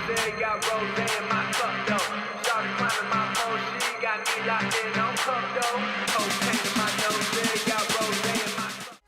nose, got rose in my cup though. Started climbing my pole, she got me locked in on cup though. Cocaine in my nose, got rose in my cup.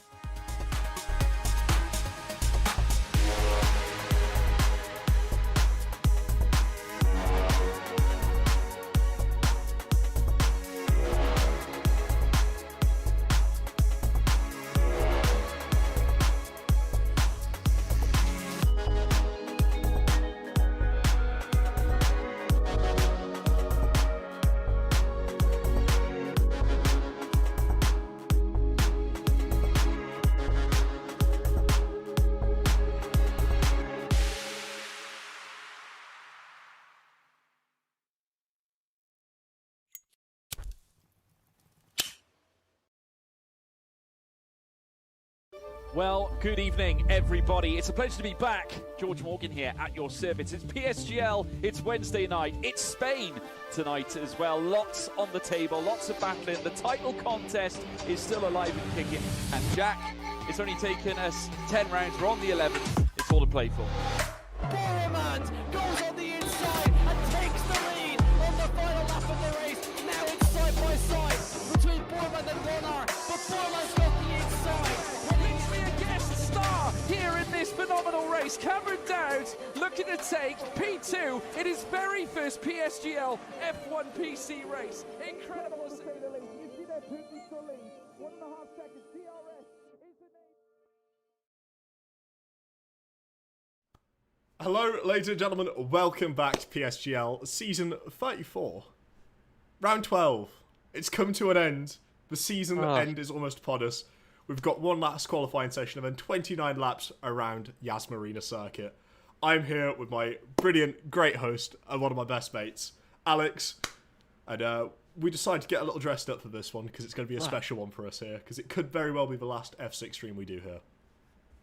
Well, good evening, everybody. It's a pleasure to be back. George Morgan here at your service. It's PSGL, it's Wednesday night, it's Spain tonight as well. Lots on the table, lots of battling. The title contest is still alive and kicking. And Jack, it's only taken us 10 rounds. We're on the 11th. It's all to play for. Boromant goes on the inside and takes the lead on the final lap of the race. Now it's side by side between Boromant and Warner, but Boromant's got the inside. Here in this phenomenal race, Cameron Dowd looking to take P2 in his very first PSGL F1 PC race. Incredible to say the least. You see that Putin to lead. 1.5 seconds. DRS is the name. Hello, ladies and gentlemen. Welcome back to PSGL Season 34. Round 12. It's come to an end. The season end is almost upon us. We've got one last qualifying session and then 29 laps around Yas Marina circuit. I'm here with my brilliant, great host and one of my best mates, Alex. And we decided to get a little dressed up for this one because it's going to be a special one for us here because it could very well be the last F6 stream we do here.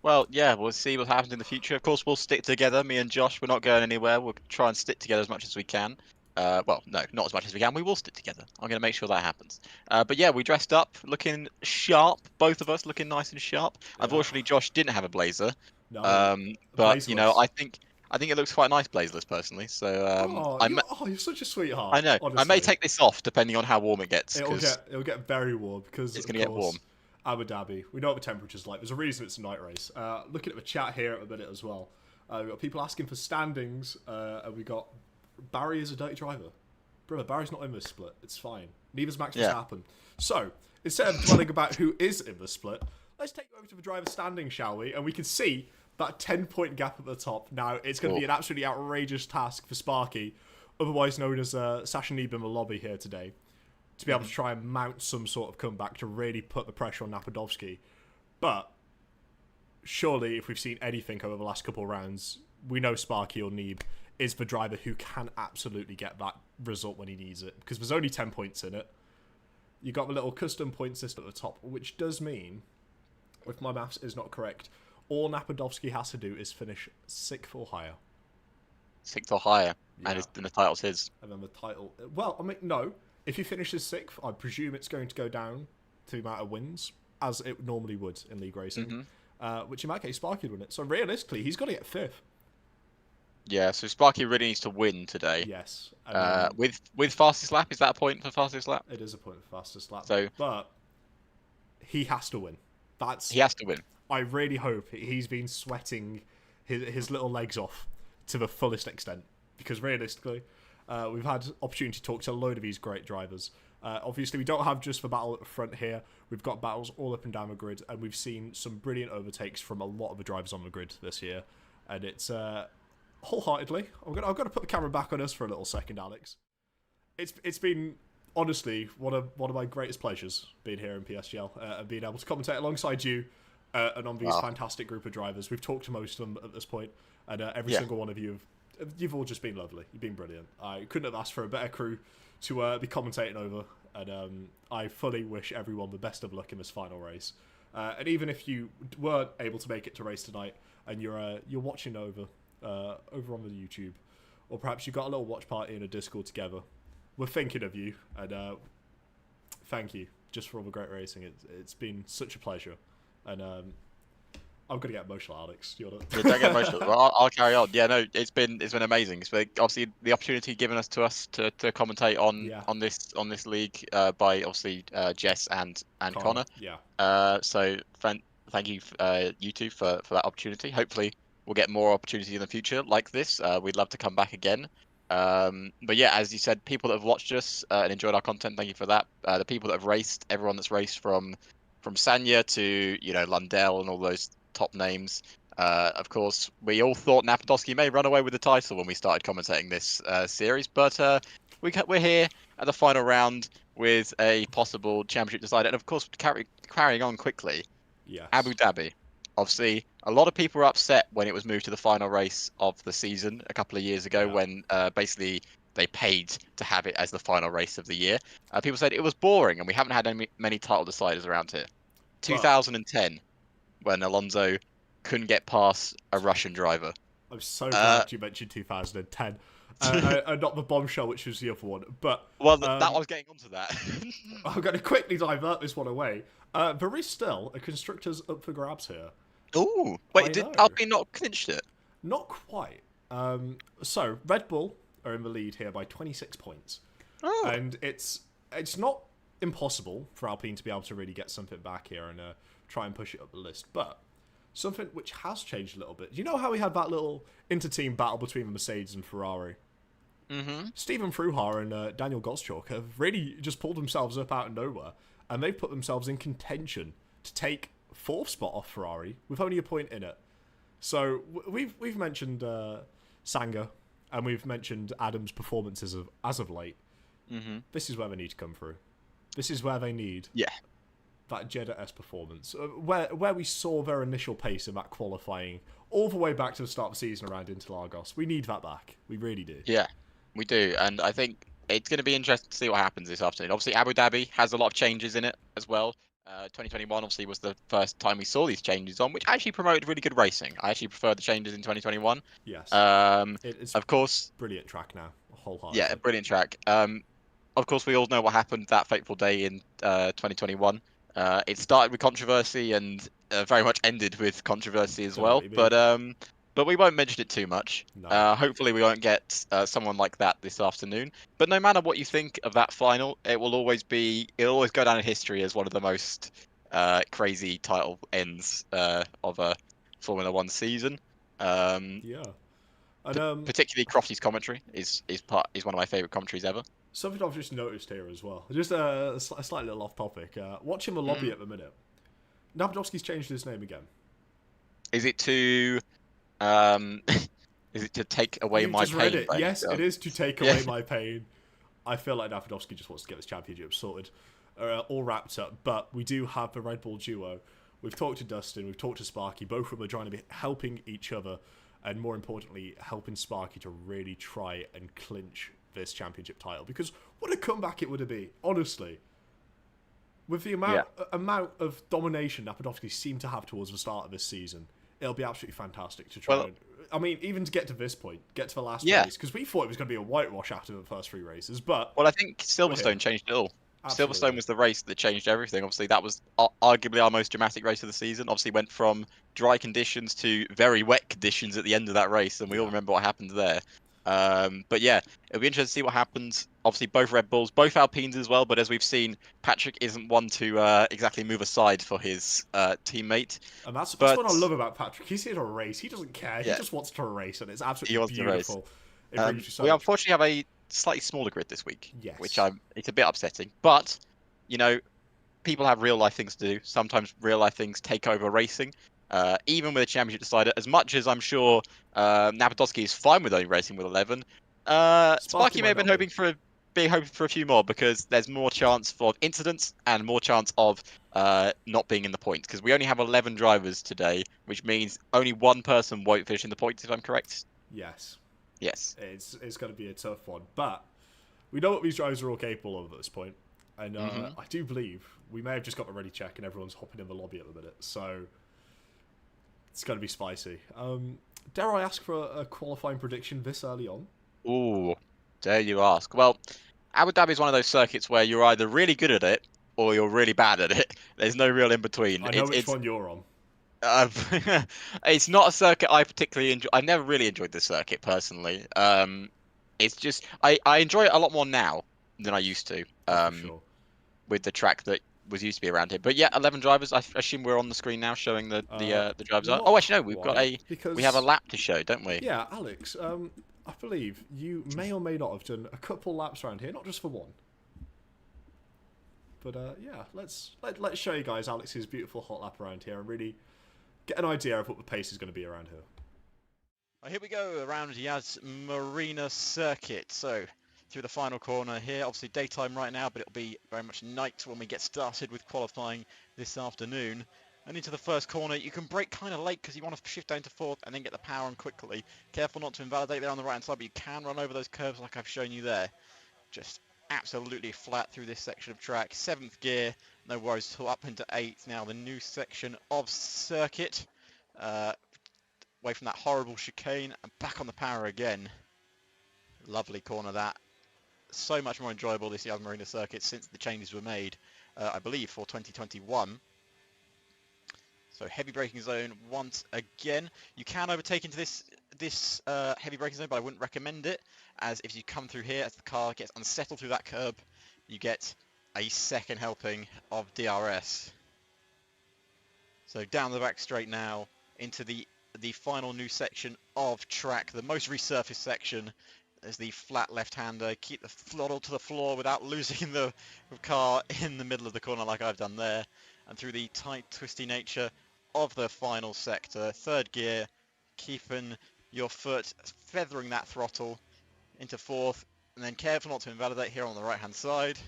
Well, yeah, we'll see what happens in the future. Of course, we'll stick together. Me and Josh, we're not going anywhere. We'll try and stick together as much as we can. Well, no, not as much as we can. We will stick together. I'm going to make sure that happens. But yeah, we dressed up, looking sharp. Both of us looking nice and sharp. Yeah. Unfortunately, Josh didn't have a blazer. No, but blazeless. You know, I think it looks quite nice blazerless personally. So you're such a sweetheart. I know. Honestly. I may take this off depending on how warm it gets. It'll get very warm because it's going to get warm. Abu Dhabi. We know what the temperature's like. There's a reason it's a night race. Looking at the chat here at a minute as well. We've got people asking for standings, and we got Barry is a dirty driver. Brother, Barry's not in this split. It's fine. Neither's Max Verstappen. So, instead of dwelling about who is in the split, let's take over to the driver standing, shall we? And we can see that 10-point gap at the top. Now, it's going to be an absolutely outrageous task for Sparky, otherwise known as Sasha Neeb in the lobby here today, to be able to try and mount some sort of comeback to really put the pressure on Napadovsky. But surely, if we've seen anything over the last couple of rounds, we know Sparky or Neeb is the driver who can absolutely get that result when he needs it. Because there's only 10 points in it. You got the little custom point system at the top, which does mean, if my maths is not correct, all Napadovsky has to do is finish 6th or higher. 6th or higher, yeah. And then the title's his. And then the title... Well, I mean, no. If he finishes 6th, I presume it's going to go down to the amount of wins, as it normally would in league racing. Which in that case, Sparky would win it. So realistically, he's got to get 5th. Yeah, so Sparky really needs to win today. Yes. With fastest lap, is that a point for fastest lap? It is a point for fastest lap. So, but he has to win. He has to win. I really hope he's been sweating his little legs off to the fullest extent. Because realistically, we've had opportunity to talk to a load of these great drivers. Obviously, we don't have just the battle at the front here. We've got battles all up and down the grid. And we've seen some brilliant overtakes from a lot of the drivers on the grid this year. And it's... wholeheartedly, I'm gonna put the camera back on us for a little second, Alex. It's been honestly one of my greatest pleasures being here in PSGL and being able to commentate alongside you and on these fantastic group of drivers. We've talked to most of them at this point, and every single one of you've all just been lovely. You've been brilliant. I couldn't have asked for a better crew to be commentating over, and I fully wish everyone the best of luck in this final race. And even if you weren't able to make it to race tonight, and you're watching over on the YouTube, or perhaps you got a little watch party in a Discord together, we're thinking of you, and thank you just for all the great racing. It's been such a pleasure, and I'm gonna get emotional, Alex. You wanna... Yeah, don't get emotional. Well, I'll carry on. Yeah, no, it's been amazing. It's been obviously the opportunity given us to commentate on this league by obviously Jess and Connor. Yeah. So thank you you two for that opportunity. Hopefully we'll get more opportunities in the future like this. We'd love to come back again. But yeah, as you said, people that have watched us and enjoyed our content, thank you for that. The people that have raced, everyone that's raced from Sanya to Lundell and all those top names. Of course, we all thought Napadovsky may run away with the title when we started commentating this series, but we're here at the final round with a possible championship decider, and of course, carrying on quickly. Yes. Abu Dhabi. Obviously, a lot of people were upset when it was moved to the final race of the season a couple of years ago, when basically they paid to have it as the final race of the year. People said it was boring, and we haven't had many title deciders around here. 2010, when Alonso couldn't get past a Russian driver. I'm so glad you mentioned 2010. Not the bombshell, which was the other one. But that I was getting onto that. I'm going to quickly divert this one away. There is still a constructors up for grabs here. Oh, wait, did Alpine not clinch it? Not quite. So Red Bull are in the lead here by 26 points, and it's not impossible for Alpine to be able to really get something back here and try and push it up the list, but something which has changed a little bit. You know how we had that little inter-team battle between the Mercedes and Ferrari? Mm-hmm. Stephen Fruhar and Daniel Gottschalk have really just pulled themselves up out of nowhere, and they've put themselves in contention to take 4th spot off Ferrari with only a point in it. So we've mentioned Sanger, and we've mentioned Adam's performances as of late. Mm-hmm. This is where they need to come through. This is where they need that Jeddah-esque performance, where we saw their initial pace in that qualifying all the way back to the start of the season around Interlagos. We need that back. We really do. Yeah, we do. And I think it's going to be interesting to see what happens this afternoon. Obviously, Abu Dhabi has a lot of changes in it as well. 2021 obviously was the first time we saw these changes on, which actually promoted really good racing. I actually prefer the changes in 2021. Yes. It's of course brilliant track now, wholeheartedly. Yeah, a brilliant track. Of course, we all know what happened that fateful day in 2021. It started with controversy and very much ended with controversy as well. But we won't mention it too much. No. Hopefully, we won't get someone like that this afternoon. But no matter what you think of that final, it'll always go down in history as one of the most crazy title ends of a Formula One season. And, particularly Crofty's commentary is one of my favourite commentaries ever. Something I've just noticed here as well. Just a slight little off topic. Watching the lobby at the minute, Napadovsky's changed his name again. Is it to take away my pain? Yes, it is to take away my pain. I feel like Napadovsky just wants to get this championship sorted, all wrapped up. But we do have the Red Bull duo. We've talked to Dustin, we've talked to Sparky. Both of them are trying to be helping each other, and more importantly, helping Sparky to really try and clinch this championship title. Because what a comeback it would have been, honestly. With the amount of domination Napadovsky seemed to have towards the start of this season, it'll be absolutely fantastic to try and... I mean, even to get to this point, get to the last race, because we thought it was going to be a whitewash after the first 3 races, but... Well, I think Silverstone changed it all. Absolutely. Silverstone was the race that changed everything. Obviously, that was arguably our most dramatic race of the season. Obviously, went from dry conditions to very wet conditions at the end of that race, and we all remember what happened there. But yeah, it'll be interesting to see what happens. Obviously, both Red Bulls, both Alpines as well. But as we've seen, Patrick isn't one to exactly move aside for his teammate. And that's what I love about Patrick. He's here to race. He doesn't care. He just wants to race, and it's absolutely beautiful. We unfortunately have a slightly smaller grid this week, which it's a bit upsetting. But people have real life things to do. Sometimes real life things take over racing. Even with a championship decider, as much as I'm sure Napadovsky is fine with only racing with 11, Sparky may have been hoping for a few more, because there's more chance for incidents and more chance of not being in the points, because we only have 11 drivers today, which means only one person won't finish in the points, if I'm correct. Yes. It's going to be a tough one, but we know what these drivers are all capable of at this point, and I do believe we may have just got the ready check and everyone's hopping in the lobby at the minute, so it's going to be spicy. Dare I ask for a qualifying prediction this early on? Ooh, dare you ask? Well, Abu Dhabi is one of those circuits where you're either really good at it or you're really bad at it. There's no real in between. I know which one you're on. It's not a circuit I particularly enjoy. I've never really enjoyed this circuit personally. It's just I enjoy it a lot more now than I used to. For sure. With the track that was used to be around here. But yeah, 11 drivers. I assume we're on the screen now showing the drivers are. Not Oh, actually no, we've got quite, we have a because lap to show, don't we? yeah, Alex. I believe you may or may not have done a couple laps around here, not just for one. But yeah, let's show you guys Alex's beautiful hot lap around here and really get an idea of what the pace is going to be around here. Here we go around Yas Marina Circuit. So through the final corner here, obviously daytime right now, but it'll be very much night when we get started with qualifying this afternoon. And into the first corner, you can brake kind of late because you want to shift down to fourth and then get the power on quickly. Careful not to invalidate there on the right hand side, but you can run over those curves like I've shown you there. Just absolutely flat through this section of track. 7th gear, no worries at all, up into 8th. Now the new section of circuit. Away from that horrible chicane and back on the power again. Lovely corner that. So much more enjoyable this Yas Marina circuit since the changes were made, I believe, for 2021. So heavy braking zone once again. You can overtake into this heavy braking zone, but I wouldn't recommend it, as if you come through here, as the car gets unsettled through that curb, you get a second helping of DRS. So down the back straight now into the final new section of track, the most resurfaced section. There's the flat left-hander, keep the throttle to the floor without losing the car in the middle of the corner like I've done there. And through the tight, twisty nature of the final sector, 3rd gear, keeping your foot feathering that throttle into 4th, and then careful not to invalidate here on the right-hand side.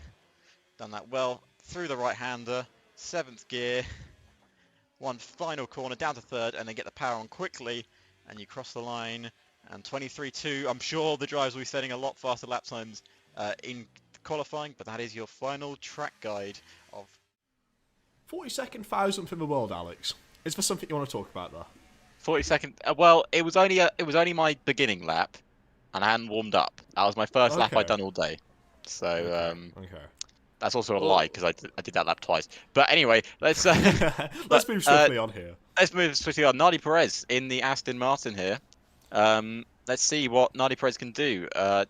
Done that well through the right-hander, 7th gear, one final corner down to 3rd, and then get the power on quickly, and you cross the line. And 23.2, I'm sure the drivers will be setting a lot faster lap times in qualifying, but that is your final track guide of 42nd thousandth in the world, Alex. Is there something you want to talk about there? 42nd. Well, it was only my beginning lap, and I hadn't warmed up. That was my first lap I'd done all day. So okay. That's also a lie because I did that lap twice. But anyway, let's let's move swiftly on here. Let's move swiftly on. Nardi Perez in the Aston Martin here. Let's see what Nardi Perez can do.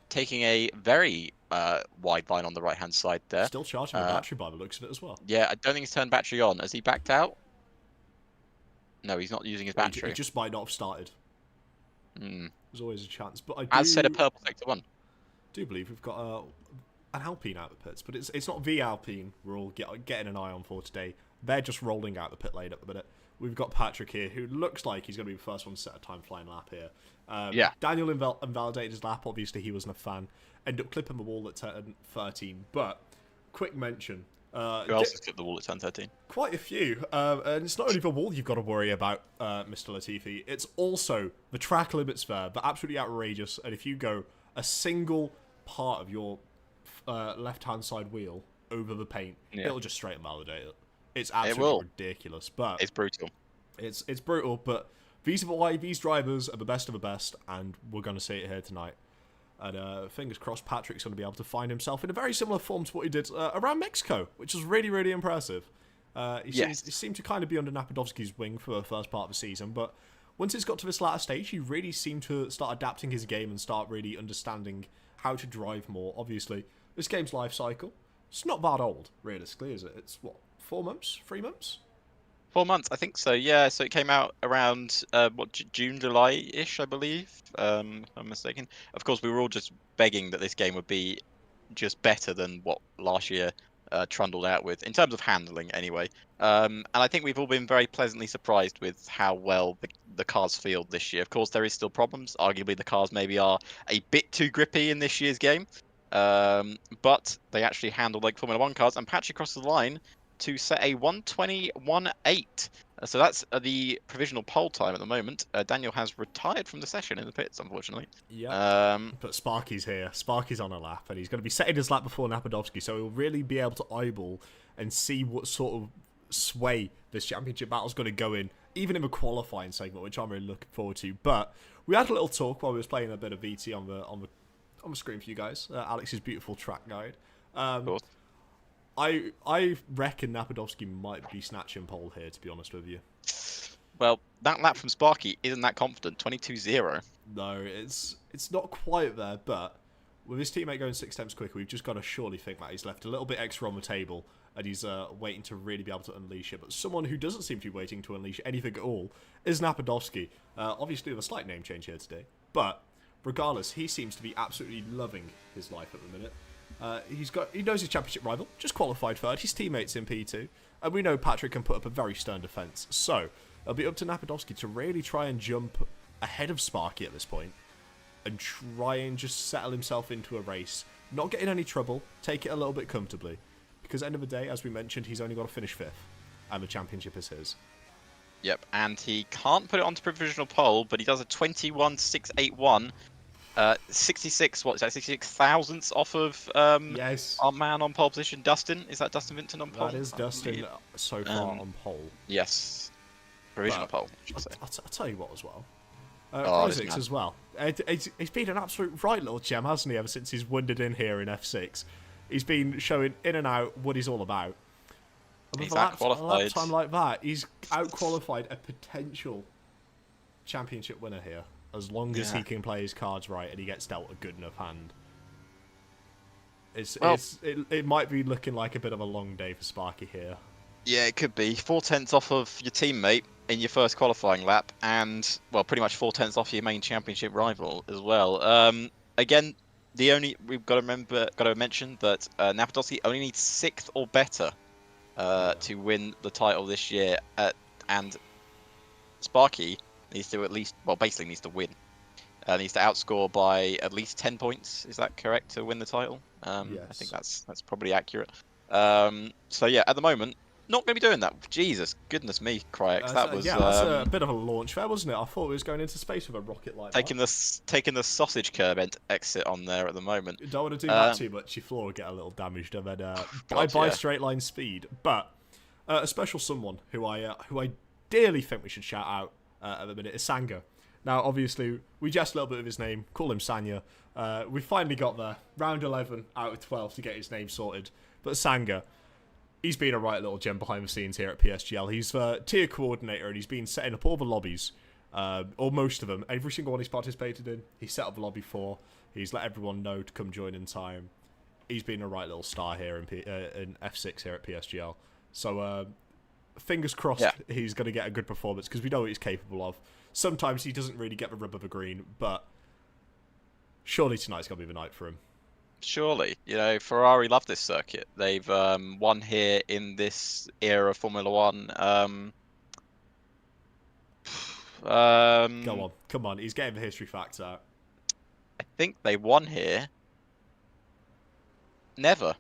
Taking a very wide line on the right-hand side there. Still charging the battery by the looks of it as well. Yeah, I don't think he's turned battery on. Has he backed out? No, he's not using his battery. It just might not have started. There's always a chance. But I do, as said, a purple sector 1. do believe we've got an Alpine out the pits, but it's not the Alpine we're all getting an eye on for today. They're just rolling out the pit lane at the minute. We've got Patrick here, who looks like he's going to be the first one to set a time flying lap here. Yeah. Daniel invalidated his lap. Obviously, he wasn't a fan. Ended up clipping the wall at turn 13. But, quick mention. Who else has clipped the wall at turn 13? Quite a few. And it's not only the wall you've got to worry about, Mr. Latifi. It's also the track limits there. They're absolutely outrageous. And if you go a single part of your left-hand side wheel over the paint, it'll just straight invalidate it. It's absolutely ridiculous, but it's brutal. It's brutal, but these are why these drivers are the best of the best, and we're going to see it here tonight. And fingers crossed, Patrick's going to be able to find himself in a very similar form to what he did around Mexico, which was really, really impressive. He seemed to kind of be under Napadovsky's wing for the first part of the season, but once it's got to this latter stage, he really seemed to start adapting his game and start really understanding how to drive more. Obviously, this game's life cycle, it's not that old, realistically, is it? It's, what, 4 months? 3 months? 4 months, I think so, yeah. So it came out around, June, July-ish, I believe, if I'm mistaken. Of course, we were all just begging that this game would be just better than what last year trundled out with, in terms of handling, anyway. And I think we've all been very pleasantly surprised with how well the cars feel this year. Of course, there is still problems. Arguably, the cars maybe are a bit too grippy in this year's game. But they actually handle like Formula 1 cars, and Patrick crossed the line to set a 1:20.18. So that's the provisional pole time at the moment. Daniel has retired from the session in the pits, unfortunately. Yeah. But Sparky's here. Sparky's on a lap, and he's going to be setting his lap before Napadovsky, so he'll really be able to eyeball and see what sort of sway this championship battle's going to go in, even in the qualifying segment, which I'm really looking forward to. But we had a little talk while we was playing a bit of VT on the screen for you guys. Alex's beautiful track guide. Of course. I reckon Napadovsky might be snatching pole here, to be honest with you. Well, that lap from Sparky isn't that confident. 22-0. No, it's not quite there, but with his teammate going 6 times quicker, we've just got to surely think that he's left a little bit extra on the table, and he's waiting to really be able to unleash it. But someone who doesn't seem to be waiting to unleash anything at all is Napadovsky. Obviously, with a slight name change here today, but regardless, he seems to be absolutely loving his life at the minute. He knows his championship rival, just qualified third. His teammates in P2, and we know Patrick can put up a very stern defence. So it'll be up to Napadovsky to really try and jump ahead of Sparky at this point and try and just settle himself into a race, not get in any trouble, take it a little bit comfortably, because at the end of the day, as we mentioned, he's only got to finish 5th and the championship is his. Yep, and he can't put it onto provisional pole, but he does a 21.681. 66, what is that, 66 thousandths off of Yes, our man on pole position, Dustin? Is that Dustin Vinton on pole? that is Dustin so far on pole. Yes. Provisional pole, I should say. I'll tell you what as well. Oh, this Isaacs man. as well. He's been an absolute right little gem, hasn't he, ever since he's wandered in here in F6. He's been showing in and out what he's all about. And with He's a lap out-qualified. time like that, he's out-qualified a potential championship winner here, as long as he can play his cards right and he gets dealt a good enough hand. It might be looking like a bit of a long day for Sparky here. Yeah, it could be. 4/10 off of your teammate in your first qualifying lap, and, well, pretty much 4/10 off your main championship rival as well. Again, we've got to mention that Napadovsky only needs 6th or better to win the title this year, and Sparky needs to basically needs to win. Needs to outscore by at least 10 points. Is that correct to win the title? Yes. I think that's probably accurate. So yeah, at the moment, not going to be doing that. Jesus, goodness me, Cryax. That was that's a bit of a launch there, wasn't it? I thought it was going into space with a rocket like taking that. the sausage curb exit on there at the moment. You don't want to do that too much. Your floor will get a little damaged, and then bye straight line speed. But a special someone who I dearly think we should shout out at the minute is Sanga. Now, obviously, we jest a little bit with his name, call him Sanya. We finally got there, round 11 out of 12 to get his name sorted. But Sanga, he's been a right little gem behind the scenes here at PSGL. He's the tier coordinator, and he's been setting up all the lobbies, or most of them. Every single one he's participated in, he's set up the lobby for. He's let everyone know to come join in time. He's been a right little star here in F6 here at PSGL. So, fingers crossed he's going to get a good performance, because we know what he's capable of. Sometimes he doesn't really get the rub of the green, but surely tonight's going to be the night for him. Surely, Ferrari love this circuit. They've won here in this era of Formula One. Go on, come on. He's getting the history facts out. I think they won here. Never.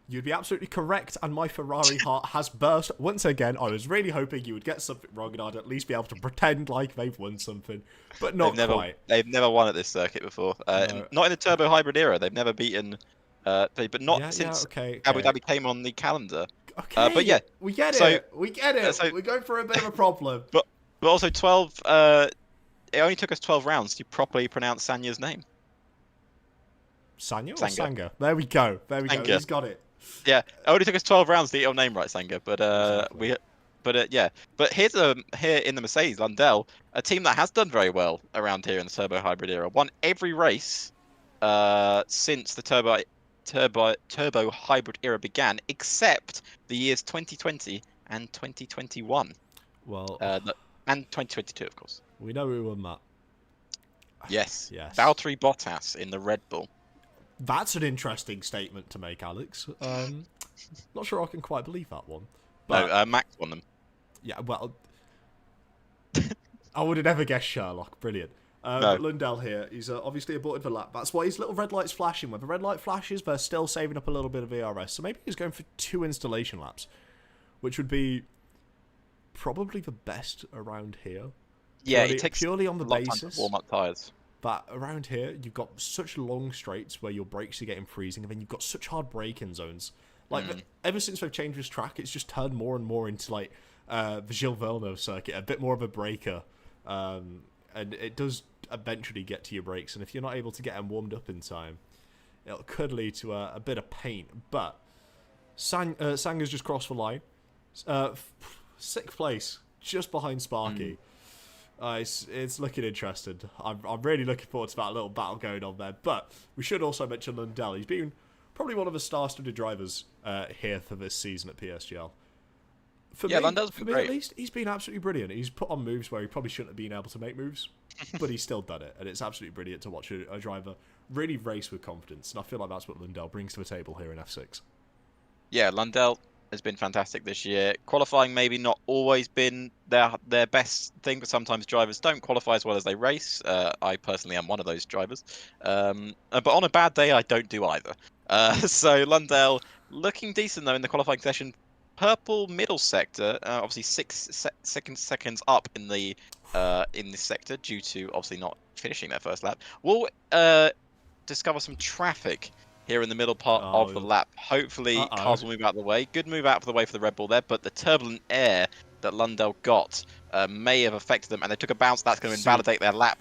You'd be absolutely correct, and my Ferrari heart has burst. Once again, I was really hoping you would get something wrong, and I'd at least be able to pretend like they've won something, but not quite. They've never won at this circuit before. No. Not in the turbo hybrid era. They've never beaten, but not since Abu Dhabi came on the calendar. Okay, but yeah, we get so- it. We get it. so- We're going for a bit of a problem. But also 12. It only took us 12 rounds to properly pronounce Sanya's name. Sanya or Sanga. Sanga? There we go. Sanga. He's got it. Yeah, it only took us 12 rounds to get your name right, Sanga. But Exactly. But here in the Mercedes Lundell, a team that has done very well around here in the turbo hybrid era, won every race since the turbo hybrid era began, except the years 2020 and 2021. Well, And 2022, of course. we know who won that. Yes. Yes. Valtteri Bottas in the Red Bull. That's an interesting statement to make, Alex. Not sure I can quite believe that one. But No, Max won them. yeah, well, I would have never guessed Sherlock. Brilliant. No. But Lundell here, he's obviously aborted the lap. That's why his little red light's flashing. When the red light flashes, they're still saving up a little bit of VRS. So maybe he's going for 2 installation laps, which would be probably the best around here. Yeah, Purely- it takes purely on the a lot of time basis to warm up tyres. that around here you've got such long straights where your brakes are getting freezing, and then you've got such hard braking zones. Like ever since they've changed this track, it's just turned more and more into like the Gilles Villeneuve circuit, a bit more of a breaker, and it does eventually get to your brakes. And if you're not able to get them warmed up in time, it could lead to a bit of pain. But Sanga's just crossed the line. 6th place, just behind Sparky. It's looking interesting. I'm really looking forward to that little battle going on there. But we should also mention Lundell. He's been probably one of the star-studded drivers here for this season at PSGL. For me, Lundell's been great. At least, he's been absolutely brilliant. He's put on moves where he probably shouldn't have been able to make moves, but he's still done it. And it's absolutely brilliant to watch a driver really race with confidence. And I feel like that's what Lundell brings to the table here in F6. Yeah, Lundell has been fantastic this year. Qualifying maybe not always been their best thing, but sometimes drivers don't qualify as well as they race. I personally am one of those drivers. But on a bad day, I don't do either. So Lundell looking decent though in the qualifying session. Purple middle sector, obviously 6 seconds up in the in this sector due to obviously not finishing their first lap. We'll discover some traffic here in the middle part of the lap. Hopefully cars will move out of the way. Good move out of the way for the Red Bull there, but the turbulent air that Lundell got may have affected them, and they took a bounce. That's going to invalidate their lap,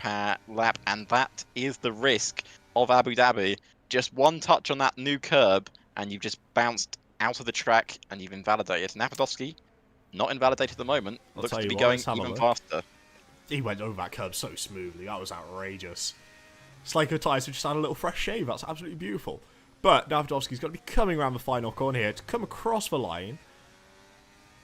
and that is the risk of Abu Dhabi. Just one touch on that new curb, and you've just bounced out of the track, and you've invalidated. Napadovsky, not invalidated at the moment, looks to be going even faster. He went over that curb so smoothly. That was outrageous. It's like a Tyson just had a little fresh shave. That's absolutely beautiful. But Napadovsky's got to be coming around the final corner here to come across the line.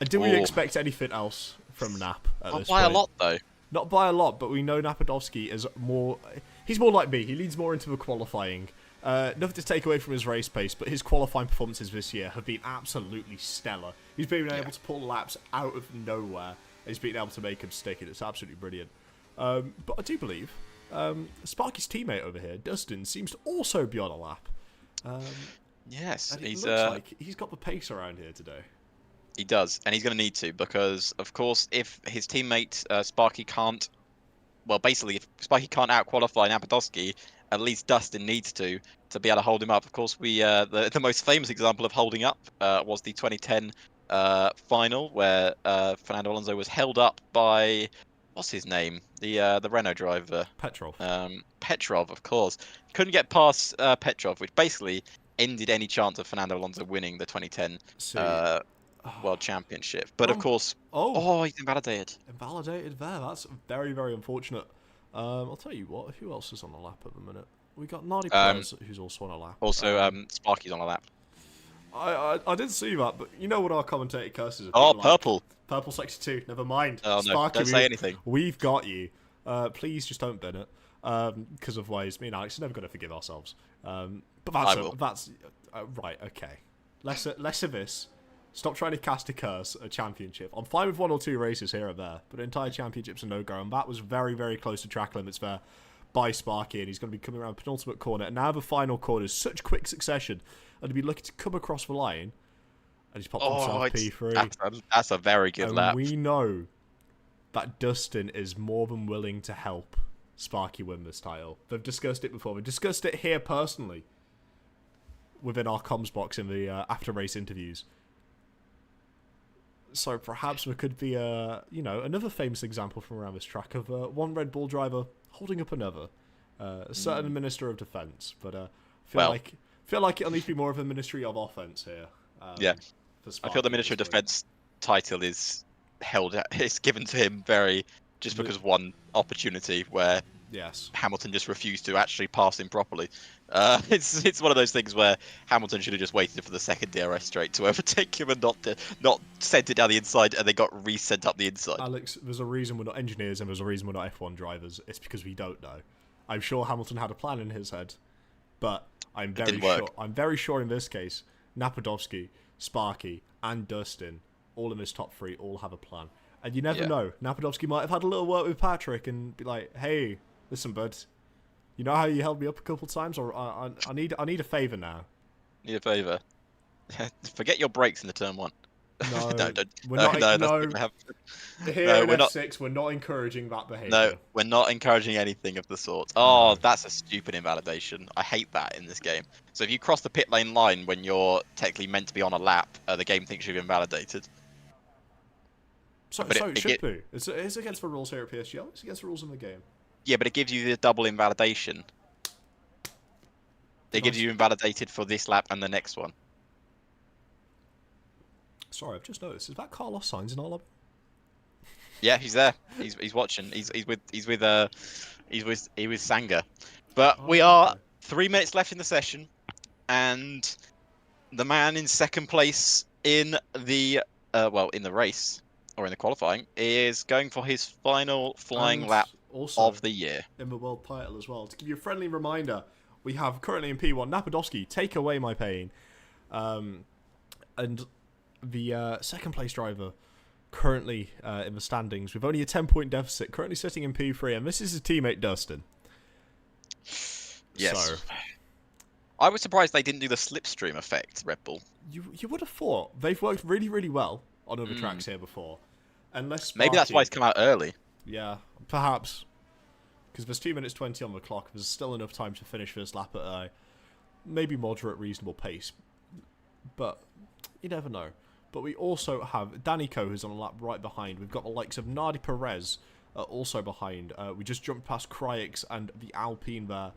And do we expect anything else from Nap at this point? Not by a lot, though. Not by a lot, but we know Napadovsky is more... He's more like me. He leads more into the qualifying. Nothing to take away from his race pace, but his qualifying performances this year have been absolutely stellar. He's been able to pull laps out of nowhere. He's been able to make them stick, and it's absolutely brilliant. But I do believe Sparky's teammate over here, Dustin, seems to also be on a lap. Yes, and it looks like he's got the pace around here today. He does, and he's going to need to, because, of course, if his teammate Sparky can't... Well, basically, if Sparky can't out-qualify Napadovsky, at least Dustin needs to be able to hold him up. Of course, the most famous example of holding up was the 2010 final, where Fernando Alonso was held up by... What's his name? The Renault driver. Petrov. Petrov, of course. Couldn't get past Petrov, which basically ended any chance of Fernando Alonso winning the 2010 World Championship. But of course, he's invalidated. Invalidated there. That's very, very unfortunate. I'll tell you what. Who else is on the lap at the minute? We got Nardi Perez, who's also on a lap. Also, Sparky's on a lap. I didn't see that, but you know what our commentator curses are. Oh, purple. Like, purple sector 2. Never mind. Oh, no, Sparky, don't say anything. We've got you. Please just don't bin it. Because otherwise, me and Alex are never going to forgive ourselves. But that's right. Okay. Less of this. Stop trying to cast a curse at a championship. I'm fine with 1 or 2 races here or there, but entire championships are no-go, and that was very, very close to track limits there by Sparky, and he's going to be coming around penultimate corner, and now the final corner is such quick succession, and to be looking to come across the line, and he's popped himself P3. That's a very good lap. We know that Dustin is more than willing to help Sparky win this title. They've discussed it before. We've discussed it here personally within our comms box in the after-race interviews. So perhaps there could be another famous example from around this track of one Red Bull driver holding up another, a certain Minister of Defence. But feel like it'll need to be more of a Ministry of Offence here. I feel the Ministry of Defence title is given to him because of one opportunity where Hamilton just refused to actually pass him properly. It's one of those things where Hamilton should have just waited for the second DRS straight to overtake him and not sent it down the inside, and they got resent up the inside. Alex, there's a reason we're not engineers and there's a reason we're not F1 drivers. It's because we don't know. I'm sure Hamilton had a plan in his head, but I'm very sure in this case, Napadovsky, Sparky, and Dustin, all in this top 3, all have a plan. And you never know. Napadovsky might have had a little work with Patrick and be like, "Hey, listen, bud. You know how you held me up a couple times? Or I need a favour now." Need a favour? Forget your brakes in the turn 1. No, we're not in F6, we're not encouraging that behaviour. No, we're not encouraging anything of the sort. Oh, that's a stupid invalidation. I hate that in this game. So if you cross the pit lane line when you're technically meant to be on a lap, the game thinks you've invalidated. So it should be. It's against the rules here at PSGL. It's against the rules in the game. Yeah, but it gives you the double invalidation. It gives you invalidated for this lap and the next one. Sorry, I've just noticed. Is that Carlos Sainz in our lobby? Yeah, he's there. He's watching. He's with Sanga. But we are 3 minutes left in the session, and the man in second place in the in the race or in the qualifying is going for his final flying And lap also of the year. in the world title as well. To give you a friendly reminder, we have currently in P1 Napadowski, Take Away My Pain, and the second place driver currently in the standings with only a 10-point deficit, currently sitting in P3, and this is his teammate Dustin. Yes. So, I was surprised they didn't do the slipstream effect, Red Bull. you would have thought they've worked really, really well on other tracks here before. Unless Maybe that's why it's come out early. Yeah, perhaps. Because there's 2 minutes 20 on the clock. There's still enough time to finish this lap at a maybe moderate, reasonable pace. But you never know. But we also have Danico, who's on a lap right behind. We've got the likes of Nardi Perez also behind. We just jumped past Cryix and the Alpine there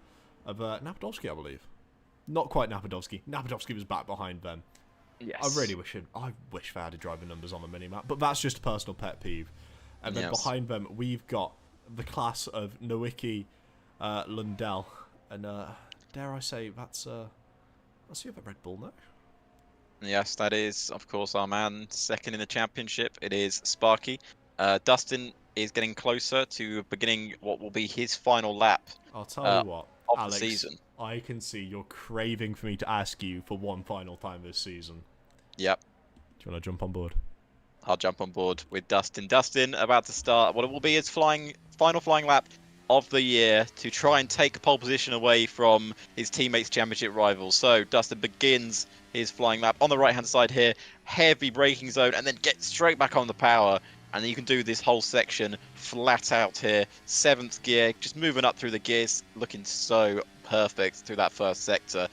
of Napadowski, I believe. Not quite Napadowski. Napadowski was back behind them. Yes. I wish they had driving numbers on the minimap, but that's just a personal pet peeve. And then behind them, we've got the class of Nowicki, Lundell, and dare I say, that's the other Red Bull now. Yes, that is, of course, our man second in the championship. It is Sparky. Dustin is getting closer to beginning what will be his final lap. I'll tell you what, of Alex, the season. I can see you're craving for me to ask you for one final time this season. Yep. Do you want to jump on board? I'll jump on board with Dustin. Dustin about to start what it will be his final flying lap of the year to try and take pole position away from his teammates' championship rivals. So Dustin begins his flying lap on the right-hand side here, heavy braking zone, and then get straight back on the power. And then you can do this whole section flat out here. 7th gear, just moving up through the gears, looking so perfect through that first sector.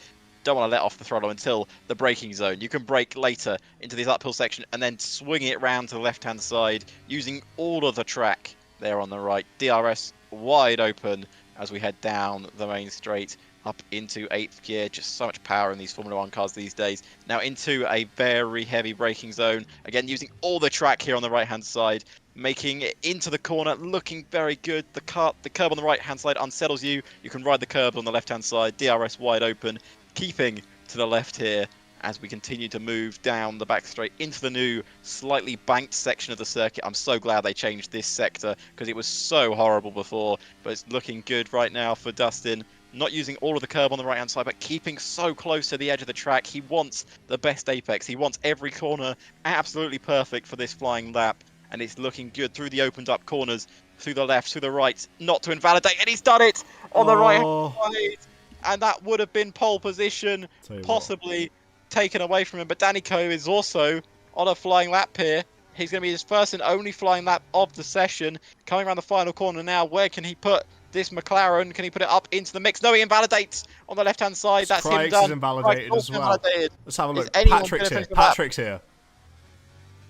Don't want to let off the throttle until the braking zone. You can brake later into this uphill section and then swing it round to the left-hand side using all of the track there on the right. DRS wide open as we head down the main straight up into 8th gear. Just so much power in these Formula 1 cars these days. Now into a very heavy braking zone. Again, using all the track here on the right-hand side. Making it into the corner, looking very good. The curb on the right-hand side unsettles you. You can ride the curb on the left-hand side. DRS wide open. Keeping to the left here as we continue to move down the back straight into the new slightly banked section of the circuit. I'm so glad they changed this sector because it was so horrible before, but it's looking good right now for Dustin. Not using all of the curb on the right-hand side, but keeping so close to the edge of the track. He wants the best apex. He wants every corner absolutely perfect for this flying lap, and it's looking good through the opened up corners, through the left, through the right, not to invalidate, and he's done it on the right-hand side. And that would have been pole position, possibly taken away from him. But Danico is also on a flying lap here. He's going to be his first and only flying lap of the session. Coming around the final corner now. Where can he put this McLaren? Can he put it up into the mix? No, he invalidates on the left-hand side. That's him done. Is invalidated as well. Invalidated. Let's have a look. Patrick's here.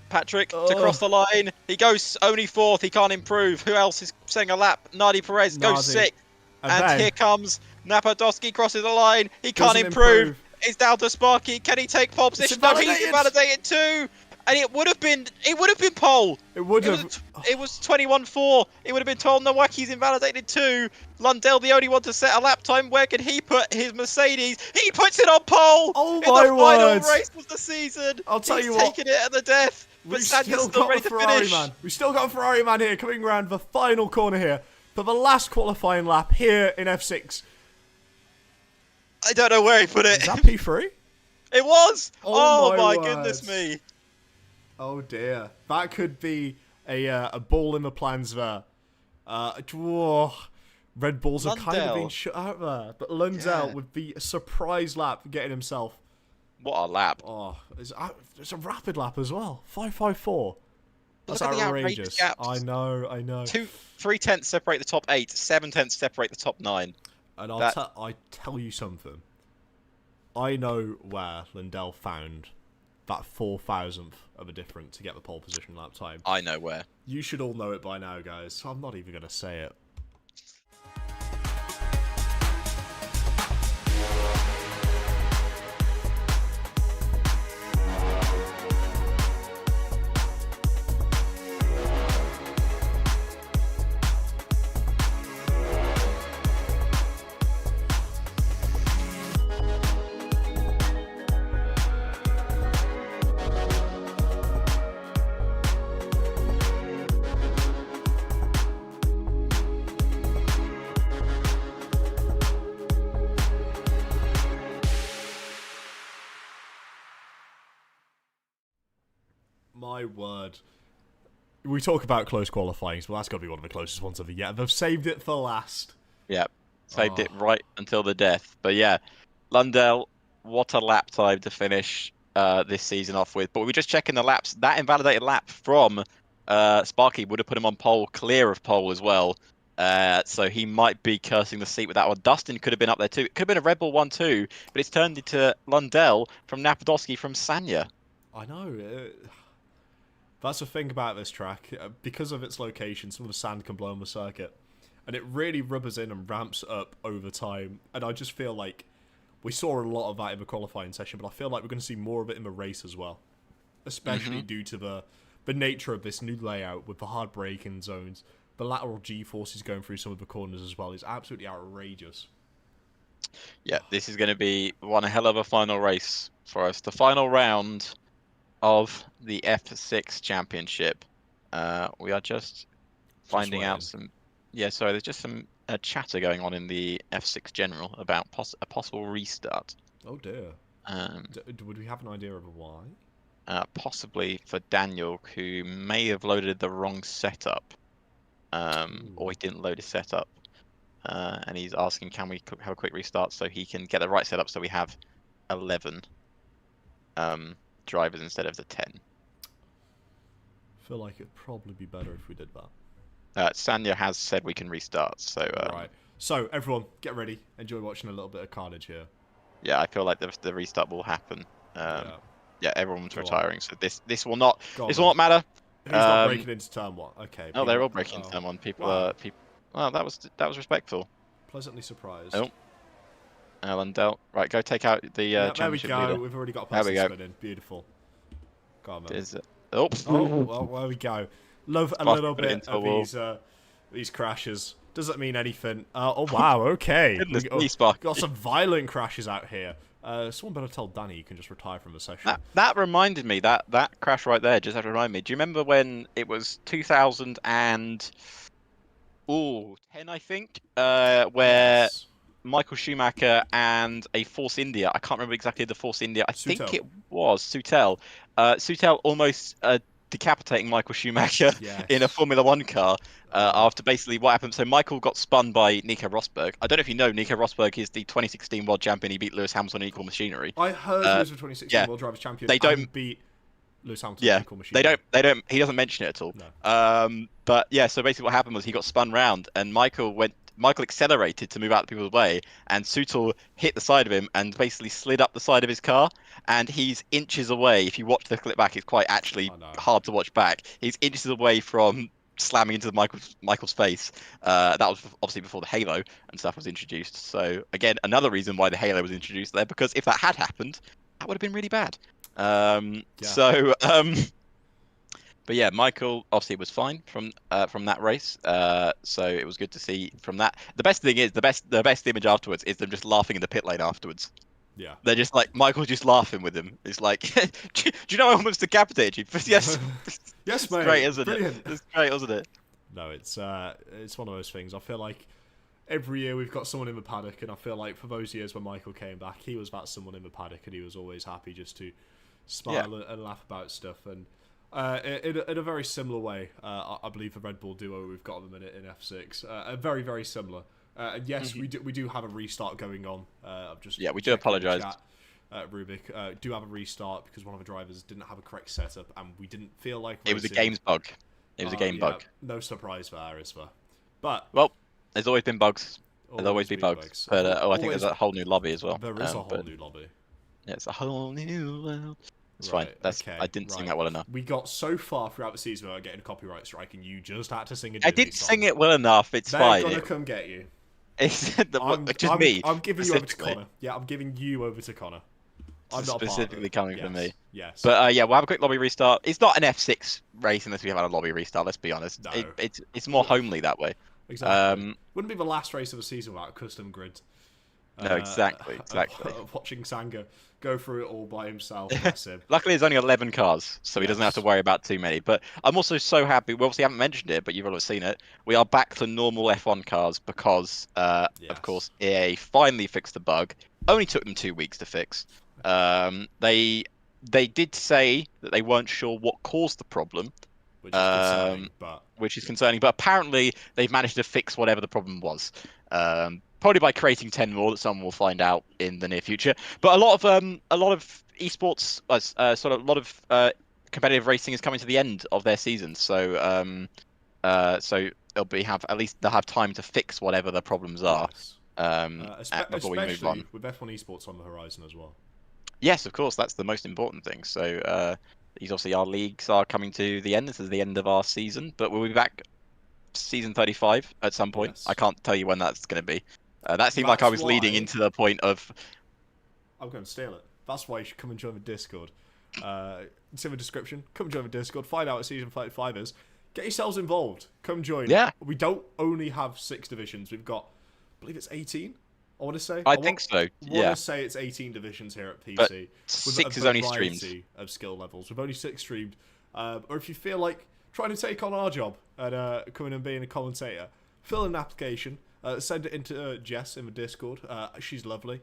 Patrick to cross the line. He goes only 4th. He can't improve. Who else is setting a lap? Nardi Perez goes 6th. And here comes Napadowski, crosses the line. He can't improve. It's down to Sparky. Can he take pole position? No, he's invalidated too. And it would have been pole. It would have. It was 21-4. It would have been told Nowaki's invalidated too. Lundell, the only one to set a lap time. Where can he put his Mercedes? He puts it on pole. Oh in my the final word. race of the season. I'll tell you what. He's taking it at the death. But We've still got a Ferrari man. We've still got a Ferrari man here coming around the final corner here for the last qualifying lap here in F6. I don't know where he put it. Is that P3? It was. Oh my word. goodness me. Oh dear. That could be a ball in the plans there. Red Bulls are kind of being shut out there. But Lundell with the surprise lap getting himself. What a lap. Oh, it's a rapid lap as well. 5.54. That's Look at outrageous. The gaps. I know. 3/10 separate the top 8, 7/10 separate the top 9. And I tell you something. I know where Lundell found that 4,000th of a difference to get the pole position lap time. I know where. You should all know it by now, guys. So I'm not even going to say it. my word. We talk about close qualifying, but that's got to be one of the closest ones of the year. They've saved it for last. Yeah, saved it right until the death. But yeah, Lundell, what a lap time to finish this season off with. But we were just checking the laps. That invalidated lap from Sparky would have put him on pole, clear of pole as well. So he might be cursing the seat with that one. Dustin could have been up there too. It could have been a Red Bull 1-2, but it's turned into Lundell from Napadowski from Sanya. I know. That's the thing about this track. Because of its location, some of the sand can blow on the circuit. And it really rubbers in and ramps up over time. And I just feel like we saw a lot of that in the qualifying session, but I feel like we're going to see more of it in the race as well. Especially due to the nature of this new layout with the hard braking zones. The lateral G-forces going through some of the corners as well is absolutely outrageous. Yeah, this is going to be one hell of a final race for us. The final round of the F6 Championship. We are just finding out some... Yeah, sorry, there's just some chatter going on in the F6 General about a possible restart. Oh dear. Would we have an idea of why? Possibly for Daniel, who may have loaded the wrong setup. Or he didn't load his setup. And he's asking, can we have a quick restart so he can get the right setup so we have 11 drivers instead of the 10. I feel like it'd probably be better if we did that. Sanya has said we can restart, so... Right. So, everyone, get ready. Enjoy watching a little bit of carnage here. Yeah, I feel like the restart will happen. Yeah, everyone's retiring, so this will not matter. Who's not breaking into turn one? Okay. Oh, they're all breaking into turn one. People are... Well, that was respectful. Pleasantly surprised. Oh. Lundell. Right, go take out the championship there we go. leader. We've already got a person spinning. Beautiful. Go on, man. Oh, well, there we go. Love a little bit of these crashes. Doesn't mean anything. Oh, wow, okay. Got some violent crashes out here. Someone better tell Danny you can just retire from the session. That reminded me, that crash right there just had to remind me. Do you remember when it was 2010, I think, where Michael Schumacher and a Force India, I can't remember exactly the Force India, I think it was Soutel. Soutel almost decapitating Michael Schumacher in a Formula One car after basically what happened. So Michael got spun by Nico Rosberg. I don't know if you know, Nico Rosberg is the 2016 world champion. He beat Lewis Hamilton in equal machinery. I heard he was the 2016 world drivers champion. They don't beat Lewis Hamilton in equal machinery. He doesn't mention it at all. No. But yeah, so basically what happened was he got spun round and Michael accelerated to move out of people's way, and Soutel hit the side of him and basically slid up the side of his car, and he's inches away. If you watch the clip back, it's quite actually hard to watch back. He's inches away from slamming into Michael's face. That was obviously before the halo and stuff was introduced. So again, another reason why the halo was introduced there, because if that had happened, that would have been really bad. But yeah, Michael obviously was fine from that race, so it was good to see from that. The best thing is the best image afterwards is them just laughing in the pit lane afterwards. Yeah, they're just like Michael's just laughing with him. It's like, do you know I almost decapitated you? Yes, yes, mate. Great, isn't Brilliant. it? It's great, isn't it? No, it's one of those things. I feel like every year we've got someone in the paddock, and I feel like for those years when Michael came back, he was that someone in the paddock, and he was always happy just to smile and laugh about stuff. And in a very similar way, I believe the Red Bull duo we've got at the minute in F6, very, very similar. And yes, we do have a restart going on. We do apologise. Rubik do have a restart because one of the drivers didn't have a correct setup, and we didn't feel like it was a games bug. It was a game bug. No surprise there, is there? But well, there's always been bugs. There's always been bugs. But I think there's a whole new lobby as well. There is a whole new lobby. Yeah, it's a whole new. It's fine. I didn't sing that well enough. We got so far throughout the season without getting a copyright strike, and you just had to sing a. I didn't sing it well enough. It's fine. They're gonna come get you. It's me. I'm giving you over to Connor. Yeah, I'm giving you over to Connor. I'm not specifically coming from me. Yes. But we'll have a quick lobby restart. It's not an F6 race unless we have a lobby restart. Let's be honest. No. It's more homely that way. Exactly. Wouldn't be the last race of the season without a custom grid. No, exactly. Watching Sanga go through it all by himself. Luckily, there's only 11 cars, so he doesn't have to worry about too many. But I'm also so happy. We obviously haven't mentioned it, but you've already seen it. We are back to normal F1 cars because, of course, EA finally fixed the bug. Only took them 2 weeks to fix. They they did say that they weren't sure what caused the problem, which is concerning, but which is concerning. But apparently, they've managed to fix whatever the problem was. Probably by creating 10 more that someone will find out in the near future. But a lot of esports, sort of a lot of competitive racing is coming to the end of their season. So they'll have time to fix whatever the problems are. yes. Before we move Especially on. with F1 esports on the horizon as well. Yes, of course, that's the most important thing. So these obviously our leagues are coming to the end. This is the end of our season, but we'll be back season 35 at some point. Yes. I can't tell you when that's going to be. That seemed like I was leading into the point of. I'm going to steal it. That's why you should come and join the Discord. It's in the description. Come and join the Discord. Find out what season 35 is. Get yourselves involved. Come join. Yeah. We don't only have 6 divisions. We've got, I believe it's 18. I want to say. I think so. Yeah. I want to say it's 18 divisions here at PC. But with 6 a is only variety streamed. of skill levels. We've only 6 streamed. Or if you feel like trying to take on our job and coming and being a commentator, fill in an application. Send it into Jess in the Discord. She's lovely,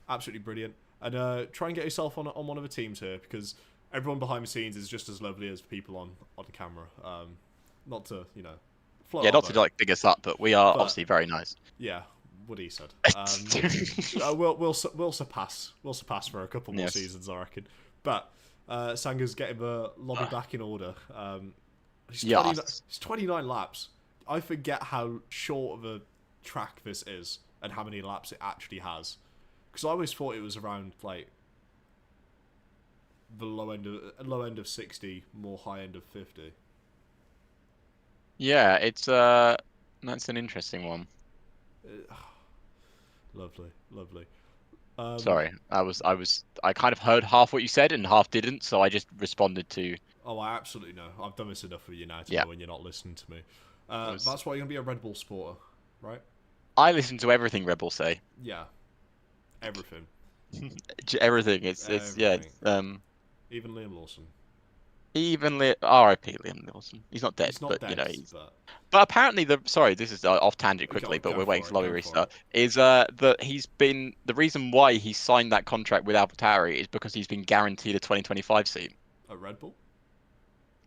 absolutely brilliant. And try and get yourself on one of the teams here, because everyone behind the scenes is just as lovely as people on camera. Not to float Yeah, our not to boat. like dig us up, but we are obviously very nice. Yeah, what he said. We'll surpass for a couple more Yes. seasons, I reckon. But Sanga's getting the lobby back in order. It's Yes. 29 laps. I forget how short of a track this is and how many laps it actually has, because I always thought it was around like the low end of 60, more high end of 50. Yeah, it's that's an interesting one. Lovely. Sorry, I kind of heard half what you said and half didn't, so I just responded to. Oh, I absolutely know. I've done this enough with you now to Yeah. know when you're not listening to me. That's why you're gonna be a Red Bull supporter, right? I listen to everything Red Bull say. Yeah. Everything. Everything. It's Even Liam Lawson. even R.I.P. Liam Lawson. He's not dead, He's not but dead, he's. but But apparently sorry, this is off tangent quickly, Go but we're for waiting it, for lobby go for restart. Is that he's been the reason why he signed that contract with AlphaTauri is because he's been guaranteed a 2025 seat, at Red Bull?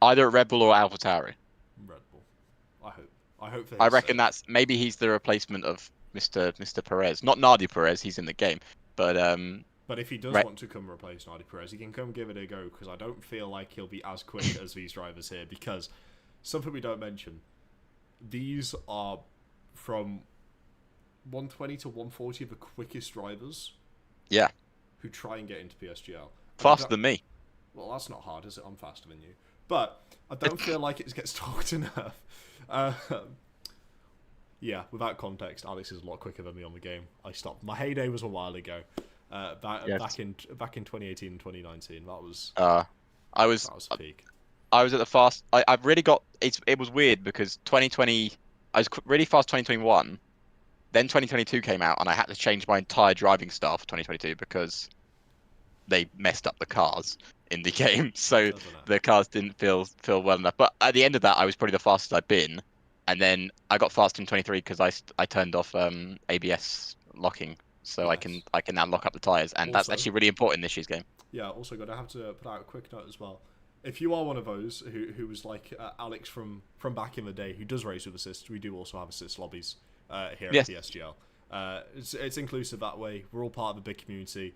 either at Red Bull or AlphaTauri. Red Bull. I hope for I his reckon sake. that's maybe he's the replacement of Mr. Perez, not Nadia Perez. He's in the game, but But if he does Right. want to come replace Nardi Perez, he can come give it a go, because I don't feel like he'll be as quick as these drivers here, because something we don't mention, these are from 120 to 140 of the quickest drivers yeah, who try and get into PSGL. And I faster don't- than me. Well, that's not hard, is it? I'm faster than you. But I don't feel like it gets talked enough. Yeah, without context, Alex is a lot quicker than me on the game. I stopped. My heyday was a while ago. Back in 2018 and 2019. That was I was peak. I was at the fast. I've really got. It was weird because 2020. I was really fast 2021. Then 2022 came out, and I had to change my entire driving style for 2022 because they messed up the cars in the game, so Doesn't it? the cars didn't feel well enough. But at the end of that, I was probably the fastest I've been, and then I got fast in 23 because I turned off ABS locking, so I Nice. can now lock up the tires, and that's Also- actually really important in this year's game. Yeah, also going to have to put out a quick note as well. If you are one of those who was like Alex from back in the day, who does race with assists, we do also have assist lobbies here Yes. at PSGL. It's inclusive that way. We're all part of a big community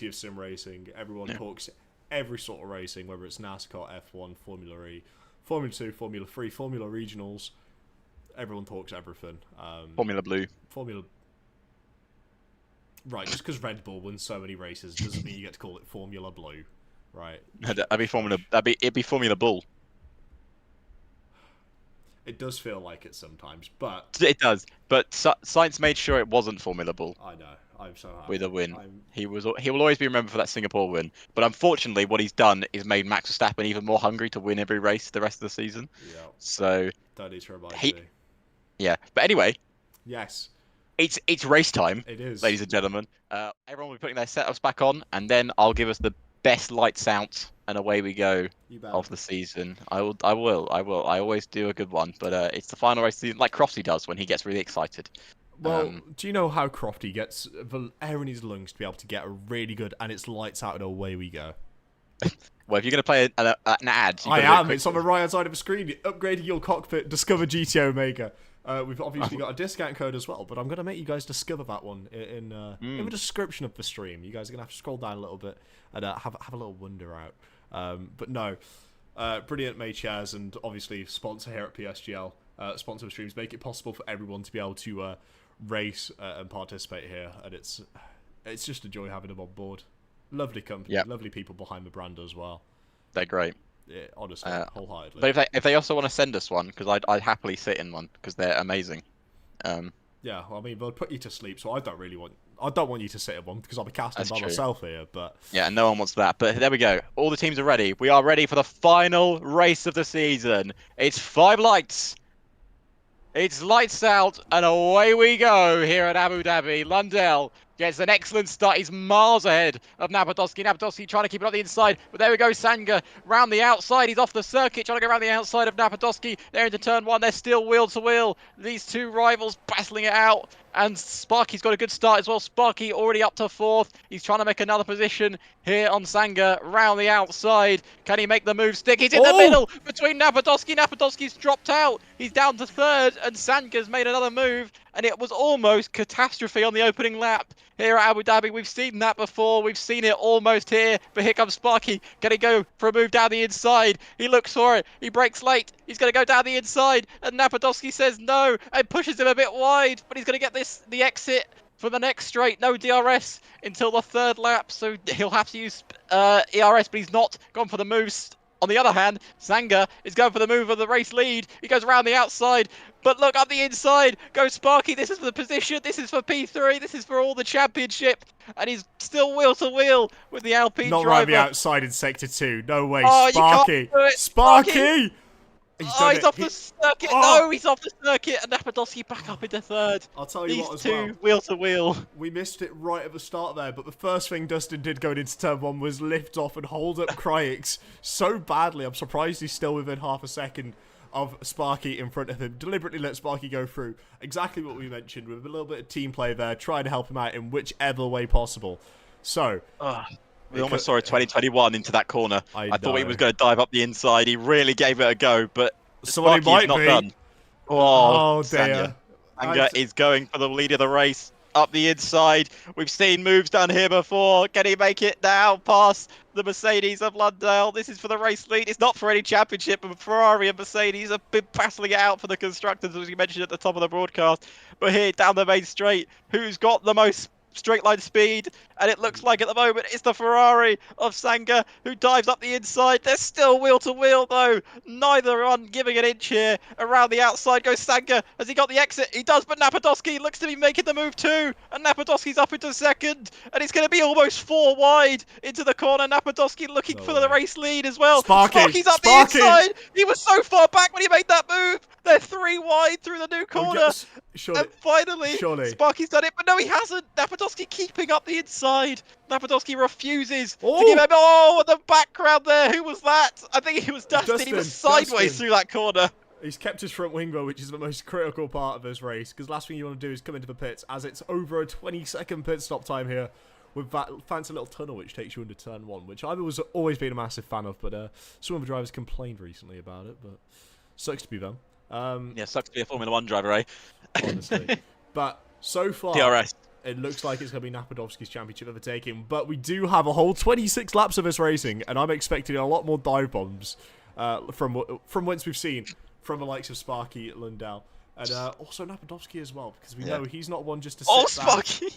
of sim racing. Everyone talks every sort of racing, whether it's NASCAR, F1, Formula E, Formula 2, Formula 3, Formula Regionals. Everyone talks everything. Formula Blue. Formula. Right, just because Red Bull wins so many races doesn't mean you get to call it Formula Blue, right? It'd be Formula Bull. It does feel like it sometimes, but It does, but Science made sure it wasn't Formula Bull I know. I'm so happy. with a win. I'm- He will always be remembered for that Singapore win. But unfortunately, what he's done is made Max Verstappen even more hungry to win every race the rest of the season. Yeah, So don't need to remind He- me. yeah, but anyway, Yes, it's race time, it is. ladies and gentlemen. Everyone will be putting their setups back on, and then I'll give us the best lights out, and away we go You bet. of the season. I will. I always do a good one, but it's the final race of the season, like Crofty does when he gets really excited. Well, do you know how Crofty gets the air in his lungs to be able to get a really good, and it's lights out and away we go? Well, if you're going to play an ad, I am. It's on the right hand side of the screen. Upgrading your cockpit. Discover GT Omega. We've obviously got a discount code as well, but I'm going to make you guys discover that one in the description of the stream. You guys are going to have to scroll down a little bit and have a little wander out. But no, brilliant made shares, and obviously sponsor here at PSGL. Sponsor streams make it possible for everyone to be able to race and participate here, and it's just a joy having them on board. Lovely company, lovely people behind the brand as well. They're great. Yeah, honestly, wholeheartedly. But if they also want to send us one, because I'd happily sit in one, because they're amazing. Yeah, well, I mean, they'll put you to sleep, so I don't want you to sit in one because I'll be casting by myself here. But yeah, no one wants that. But there we go. All the teams are ready. We are ready for the final race of the season. It's 5 lights. It's lights out, and away we go here at Abu Dhabi. Lundell gets an excellent start. He's miles ahead of Napadovsky. Napadovsky trying to keep it on the inside, but there we go. Sanga round the outside. He's off the circuit, trying to go around the outside of Napadovsky. They're into turn 1. They're still wheel to wheel. These two rivals battling it out. And Sparky's got a good start as well. Sparky already up to 4th. He's trying to make another position here on Sanga round the outside. Can he make the move stick? He's in the middle between Napadovsky. Napadovsky's dropped out. He's down to 3rd, and Sanga's made another move. And it was almost catastrophe on the opening lap here at Abu Dhabi. We've seen that before. We've seen it almost here. But here comes Sparky. Can he go for a move down the inside? He looks for it. He breaks late. He's going to go down the inside. And Napadovsky says no and pushes him a bit wide. But he's going to get the exit for the next straight. No DRS until the 3rd lap. So he'll have to use ERS, but he's not gone for the moves. On the other hand, Sanga is going for the move of the race lead. He goes around the outside. But look, up the inside goes Sparky. This is for the position. This is for P3. This is for all the championship. And he's still wheel to wheel with the Alpine driver. Not right the outside in Sector 2. No way, Oh, Sparky. you can't do it. Sparky! He's off the circuit. No, he's off the circuit. And Napadovsky back up into 3rd. I'll tell you These what as two, well. wheel to wheel. We missed it right at the start there, but the first thing Dustin did going into turn 1 was lift off and hold up Cryx so badly. I'm surprised he's still within half a second of Sparky in front of him. Deliberately let Sparky go through. Exactly what we mentioned, with a little bit of team play there, trying to help him out in whichever way possible. So... we almost saw a 2021 into that corner. I thought he was going to dive up the inside. He really gave it a go, but Sparky's not done. Oh dear. Sanga is going for the lead of the race. Up the inside. We've seen moves down here before. Can he make it now past the Mercedes of Lundell? This is for the race lead. It's not for any championship, but Ferrari and Mercedes have been battling it out for the constructors, as we mentioned at the top of the broadcast. But here, down the main straight, who's got the most straight line speed? And it looks like at the moment it's the Ferrari of Sanga who dives up the inside. They're still wheel to wheel though. Neither one giving an inch here. Around the outside goes Sanga. Has he got the exit? He does, but Napadovsky looks to be making the move too. And Napadovsky's up into 2nd. And it's going to be almost 4 wide into the corner. Napadovsky looking for the race lead as well. Sparky's up the inside. He was so far back when he made that move. They're 3 wide through the new corner. yes. Surely. And finally, Sparky's done it, but no, he hasn't. Napadovsky keeping up the inside. Napadovsky refuses to give him. Oh, the background there. Who was that? I think it was Dustin. He was sideways through that corner. He's kept his front wing though, which is the most critical part of this race, because last thing you want to do is come into the pits, as it's over a 20-second pit stop time here with that fancy little tunnel which takes you into turn 1, which I've always been a massive fan of, but some of the drivers complained recently about it, but sucks to be them. Yeah, sucks to be a Formula 1 driver, eh? Honestly. But so far, DRS. It looks like it's going to be Napadovsky's championship overtaking, but we do have a whole 26 laps of this racing, and I'm expecting a lot more dive bombs from whence we've seen from the likes of Sparky, Lundell, and also Napadovsky as well, because we know he's not one just to sit back. Sparky!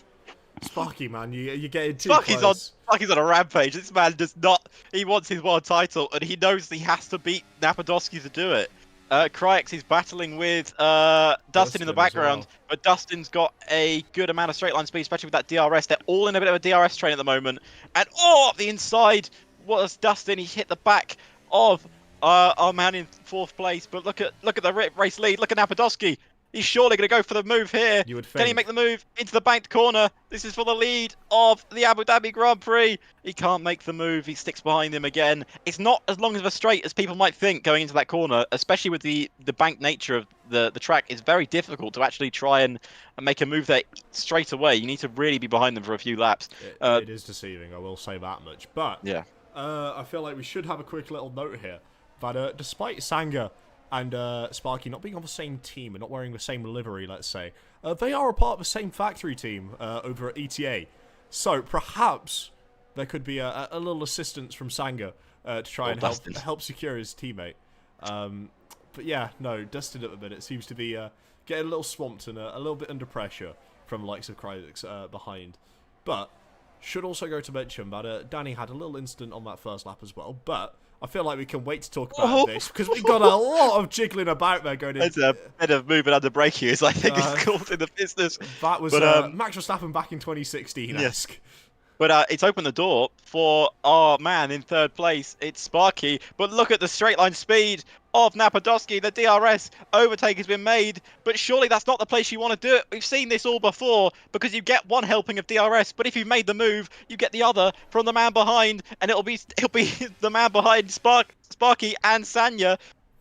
Sparky, man, you're getting too Sparky's close. Sparky's on a rampage. This man does not. He wants his world title, and he knows he has to beat Napadovsky to do it. Cryx is battling with Dustin in the background, but Dustin's got a good amount of straight line speed, especially with that DRS. They're all in a bit of a DRS train at the moment. And up the inside was Dustin. He hit the back of our man in 4th place. But look at the race lead. Look at Napadovsky. He's surely going to go for the move here. You would think. Can he make the move into the banked corner? This is for the lead of the Abu Dhabi Grand Prix. He can't make the move. He sticks behind him again. It's not as long of a straight as people might think going into that corner, especially with the banked nature of the track. It's very difficult to actually try and make a move there straight away. You need to really be behind them for a few laps. It is deceiving, I will say that much. But yeah. I feel like we should have a quick little note here that despite Sanga and Sparky not being on the same team and not wearing the same livery, let's say, they are a part of the same factory team over at ETA. So perhaps there could be a little assistance from Sanga to try and help secure his teammate. But yeah, no, Dustin at the minute seems to be getting a little swamped and a little bit under pressure from the likes of Crydex behind. But should also go to mention that Danny had a little incident on that first lap as well. But I feel like we can wait to talk about this because we've got a lot of jiggling about there going in. It's a bit of moving under brachius, I think it's called in the business. That was Max Verstappen back in 2016-esque. Yes. But it's opened the door for our man in third place. It's Sparky. But look at the straight line speed of Napadovsky. The DRS overtake has been made. But surely that's not the place you want to do it. We've seen this all before because you get one helping of DRS. But if you've made the move, you get the other from the man behind. And it'll be the man behind Sparky and Sanya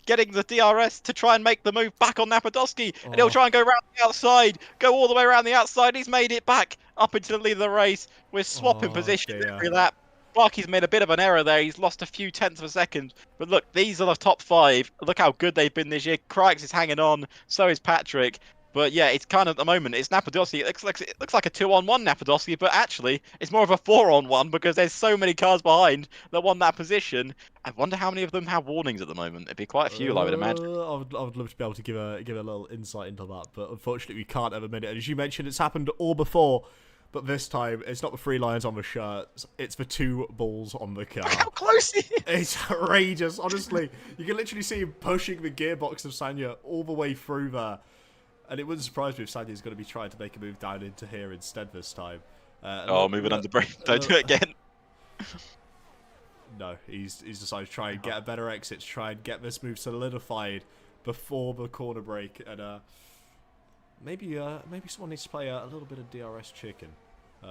getting the DRS to try and make the move back on Napadovsky. And he'll try and go around the outside, go all the way around the outside. He's made it back up into the lead of the race. We're swapping positions every lap. Sparky's made a bit of an error there. He's lost a few tenths of a second. But look, these are the top 5. Look how good they've been this year. Crikes is hanging on. So is Patrick. But yeah, it's kind of at the moment, it's Napadovsky. It looks like a 2-on-1 Napadovsky, but actually it's more of a 4-on-1 because there's so many cars behind that won that position. I wonder how many of them have warnings at the moment. It'd be quite a few, I would imagine. I would love to be able to give a little insight into that, but unfortunately we can't at the minute. And as you mentioned, it's happened all before, but this time it's not the 3 lines on the shirts, it's the 2 balls on the car. Look how close he is! It's outrageous, honestly. You can literally see him pushing the gearbox of Sanya all the way through there. And it wouldn't surprise me if Sanya's going to be trying to make a move down into here instead this time. Moving under brake. Don't do it again. No, he's decided to try and get a better exit, to try and get this move solidified before the corner break. And maybe someone needs to play a little bit of DRS chicken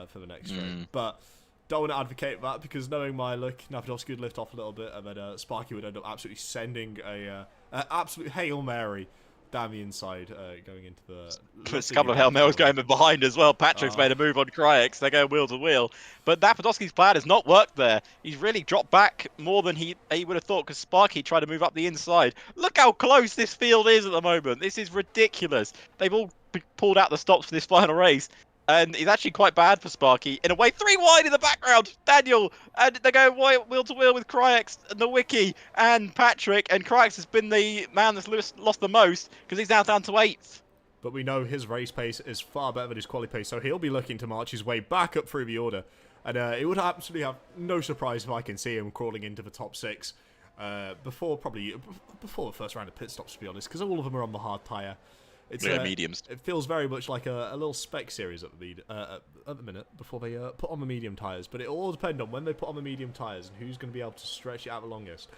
for the next straight. But don't want to advocate that because knowing my luck, Napadovsky would lift off a little bit and then Sparky would end up absolutely sending a absolute Hail Mary down the inside, going into the... There's a couple of Hail Marys going behind as well. Patrick's made a move on Cryex. They're going wheel to wheel. But Napadovsky's plan has not worked there. He's really dropped back more than he would have thought because Sparky tried to move up the inside. Look how close this field is at the moment. This is ridiculous. They've all pulled out the stops for this final race. And he's actually quite bad for Sparky. In a way, 3 wide in the background. Daniel. And they go wheel to wheel with Cryex, Nowicki, and Patrick. And Cryex has been the man that's lost the most because he's now down to 8th. But we know his race pace is far better than his quali pace, so he'll be looking to march his way back up through the order. And it would absolutely have no surprise if I can see him crawling into the top 6 before the first round of pit stops, to be honest, because all of them are on the hard tyre. It's mediums. It feels very much like a little spec series at the minute before they put on the medium tyres. But it all depends on when they put on the medium tyres and who's going to be able to stretch it out the longest.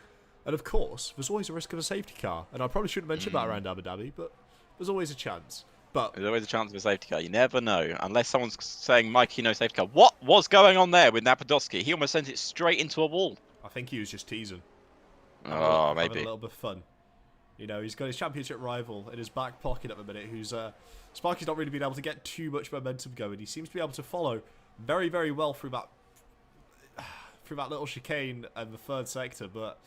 And of course, there's always a risk of a safety car. And I probably shouldn't mention that around Abu Dhabi, but there's always a chance. But there's always a chance of a safety car. You never know, unless someone's saying, Mikey, no safety car. What was going on there with Napadovsky? He almost sent it straight into a wall. I think he was just teasing. Oh, maybe. Having a little bit of fun. You know, he's got his championship rival in his back pocket at the minute, who's Sparky's not really been able to get too much momentum going. He seems to be able to follow very, very well through that little chicane and the third sector, but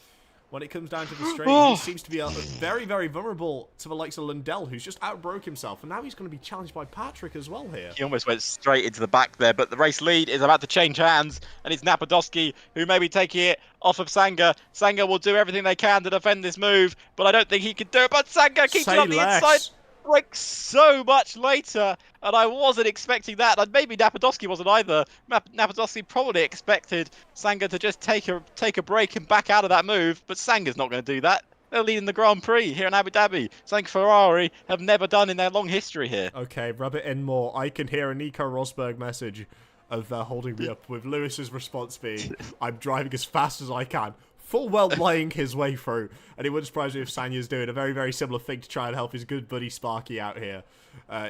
when it comes down to the straight, he seems to be very, very vulnerable to the likes of Lundell, who's just outbroke himself, and now he's going to be challenged by Patrick as well here. He almost went straight into the back there, but the race lead is about to change hands, and it's Napadovsky who may be taking it off of Sanga. Sanga will do everything they can to defend this move, but I don't think he can do it. But Sanga keeps it on the inside. Like so much later, and I wasn't expecting that, and maybe Napadovsky wasn't either. Napadovsky probably expected Sanga to just take a break and back out of that move, but Sanga's not going to do that. They're leading the Grand Prix here in Abu Dhabi, something Ferrari have never done in their long history here. Okay, rub it in more. I can hear a Nico Rosberg message of holding me up, with Lewis's response being, I'm driving as fast as I can. Full well lying his way through, and it wouldn't surprise me if Sanya's doing a very, very similar thing to try and help his good buddy Sparky out here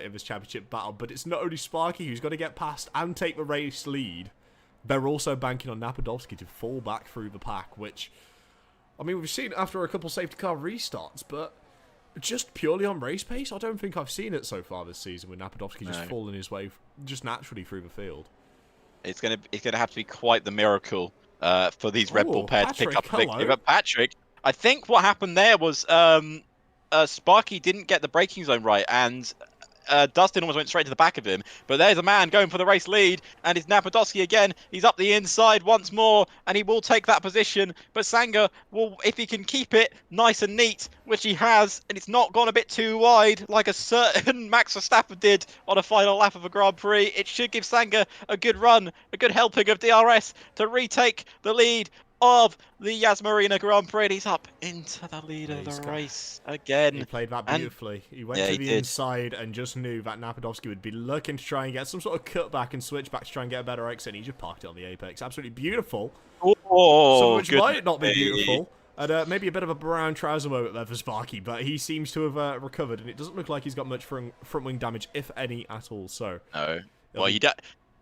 in this championship battle. But it's not only Sparky who's got to get past and take the race lead, they're also banking on Napadovsky to fall back through the pack, which, I mean, we've seen after a couple safety car restarts, but just purely on race pace, I don't think I've seen it so far this season with Napadovsky just falling his way just naturally through the field. It's gonna have to be quite the miracle for these Red Bull Ooh, pair to pick up a Patrick, victory. hello. But Patrick, I think what happened there was Sparky didn't get the braking zone right, and Dustin almost went straight to the back of him. But there's a man going for the race lead, and it's Napadowski again. He's up the inside once more, and he will take that position. But Sanger will, if he can keep it nice and neat, which he has, and it's not gone a bit too wide, like a certain Max Verstappen did on a final lap of a Grand Prix, it should give Sanger a good run, a good helping of DRS to retake the lead of the Yas Marina Grand Prix. And he's up into the lead of the race again. He played that beautifully. He went to the inside and just knew that Napadowski would be looking to try and get some sort of cutback and switch back to try and get a better exit. And he just parked it on the apex. Absolutely beautiful. Oh, Some which might not be beautiful. And maybe a bit of a brown trouser moment there for Sparky, but he seems to have recovered, and it doesn't look like he's got much front wing damage, if any at all. So, no. Well,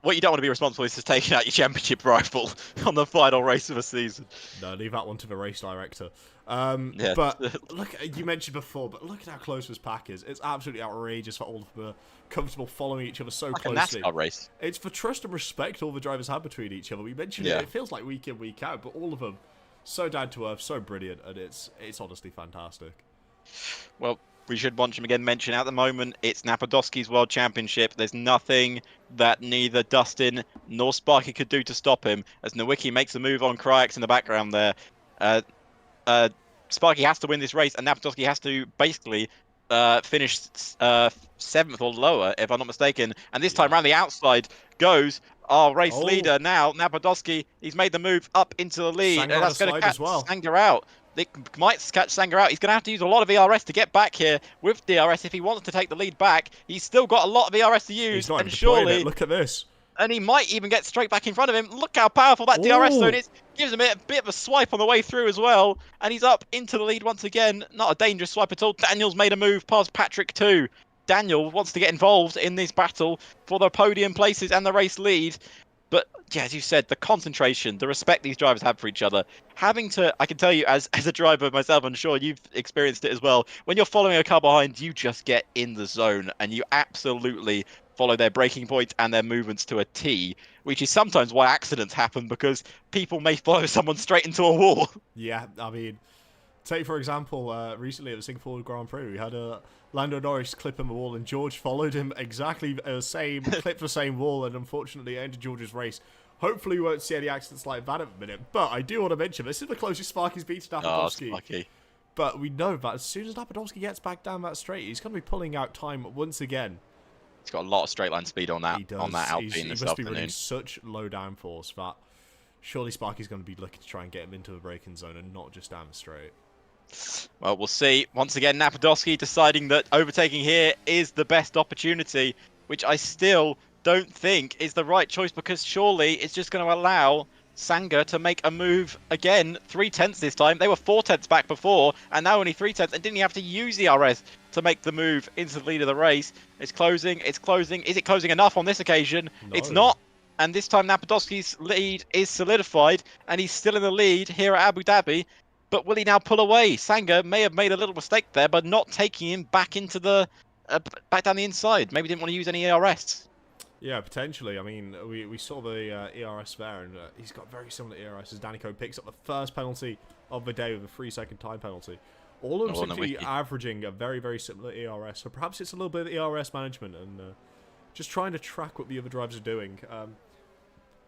what you don't want to be responsible is just taking out your championship rifle on the final race of a season. No, leave that one to the race director. Yeah. But look, you mentioned before, but look at how close this pack is. It's absolutely outrageous for all of them comfortable following each other so like closely. A NASCAR race. It's for trust and respect all the drivers have between each other. We mentioned it feels like week in, week out, but all of them so down to earth, so brilliant, and it's honestly fantastic. Well, we should once again mention at the moment it's Napadowski's World Championship. There's nothing that neither Dustin nor Sparky could do to stop him. As Nowicki makes a move on Kryax in the background there, Sparky has to win this race, and Napadowski has to basically finish 7th or lower, if I'm not mistaken. And this time around, the outside goes our race leader now, Napadowski. He's made the move up into the lead, Sanger and that's going to catch Sanger out. It might catch Sanger out. He's going to have to use a lot of ERS to get back here with DRS if he wants to take the lead back. He's still got a lot of ERS to use, He's not and even surely... it. Look at this. And he might even get straight back in front of him. Look how powerful that DRS zone is. Gives him a bit of a swipe on the way through as well. And he's up into the lead once again. Not a dangerous swipe at all. Daniel's made a move past Patrick too. Daniel wants to get involved in this battle for the podium places and the race lead. But yeah, as you said, the concentration, the respect these drivers have for each other. Having to, I can tell you as a driver myself, I'm sure you've experienced it as well. When you're following a car behind, you just get in the zone and you absolutely follow their braking points and their movements to a T, which is sometimes why accidents happen, because people may follow someone straight into a wall. Yeah, I mean, take for example, recently at the Singapore Grand Prix, we had Lando Norris clip him a wall, and George followed him exactly the same, clipped the same wall, and unfortunately ended George's race. Hopefully we won't see any accidents like that at the minute, but I do want to mention, this is the closest Sparky's beat Napadowski. Oh, Sparky. But we know that as soon as Napadowski gets back down that straight, he's going to be pulling out time once again. He's got a lot of straight line speed on that Alpine he this must be afternoon. running such low downforce that surely Sparky's going to be looking to try and get him into the braking zone and not just down the straight. Well, we'll see. Once again, Napadowski deciding that overtaking here is the best opportunity, which I still don't think is the right choice, because surely it's just going to allow Sanger to make a move again. 3/10 this time. They were 4/10 back before, and now only 3/10, and didn't have to use the RS to make the move into the lead of the race. It's closing. It's closing. Is it closing enough on this occasion? No. It's not. And this time Napadowski's lead is solidified, and he's still in the lead here at Abu Dhabi. But will he now pull away? Sanger may have made a little mistake there by not taking him back into the back down the inside. Maybe didn't want to use any ERS. Yeah, potentially. I mean, we saw the ERS there, and he's got very similar ERS as Danico picks up the first penalty of the day with a 3-second time penalty. All of them seem to be averaging a very, very similar ERS. So perhaps it's a little bit of ERS management and just trying to track what the other drivers are doing.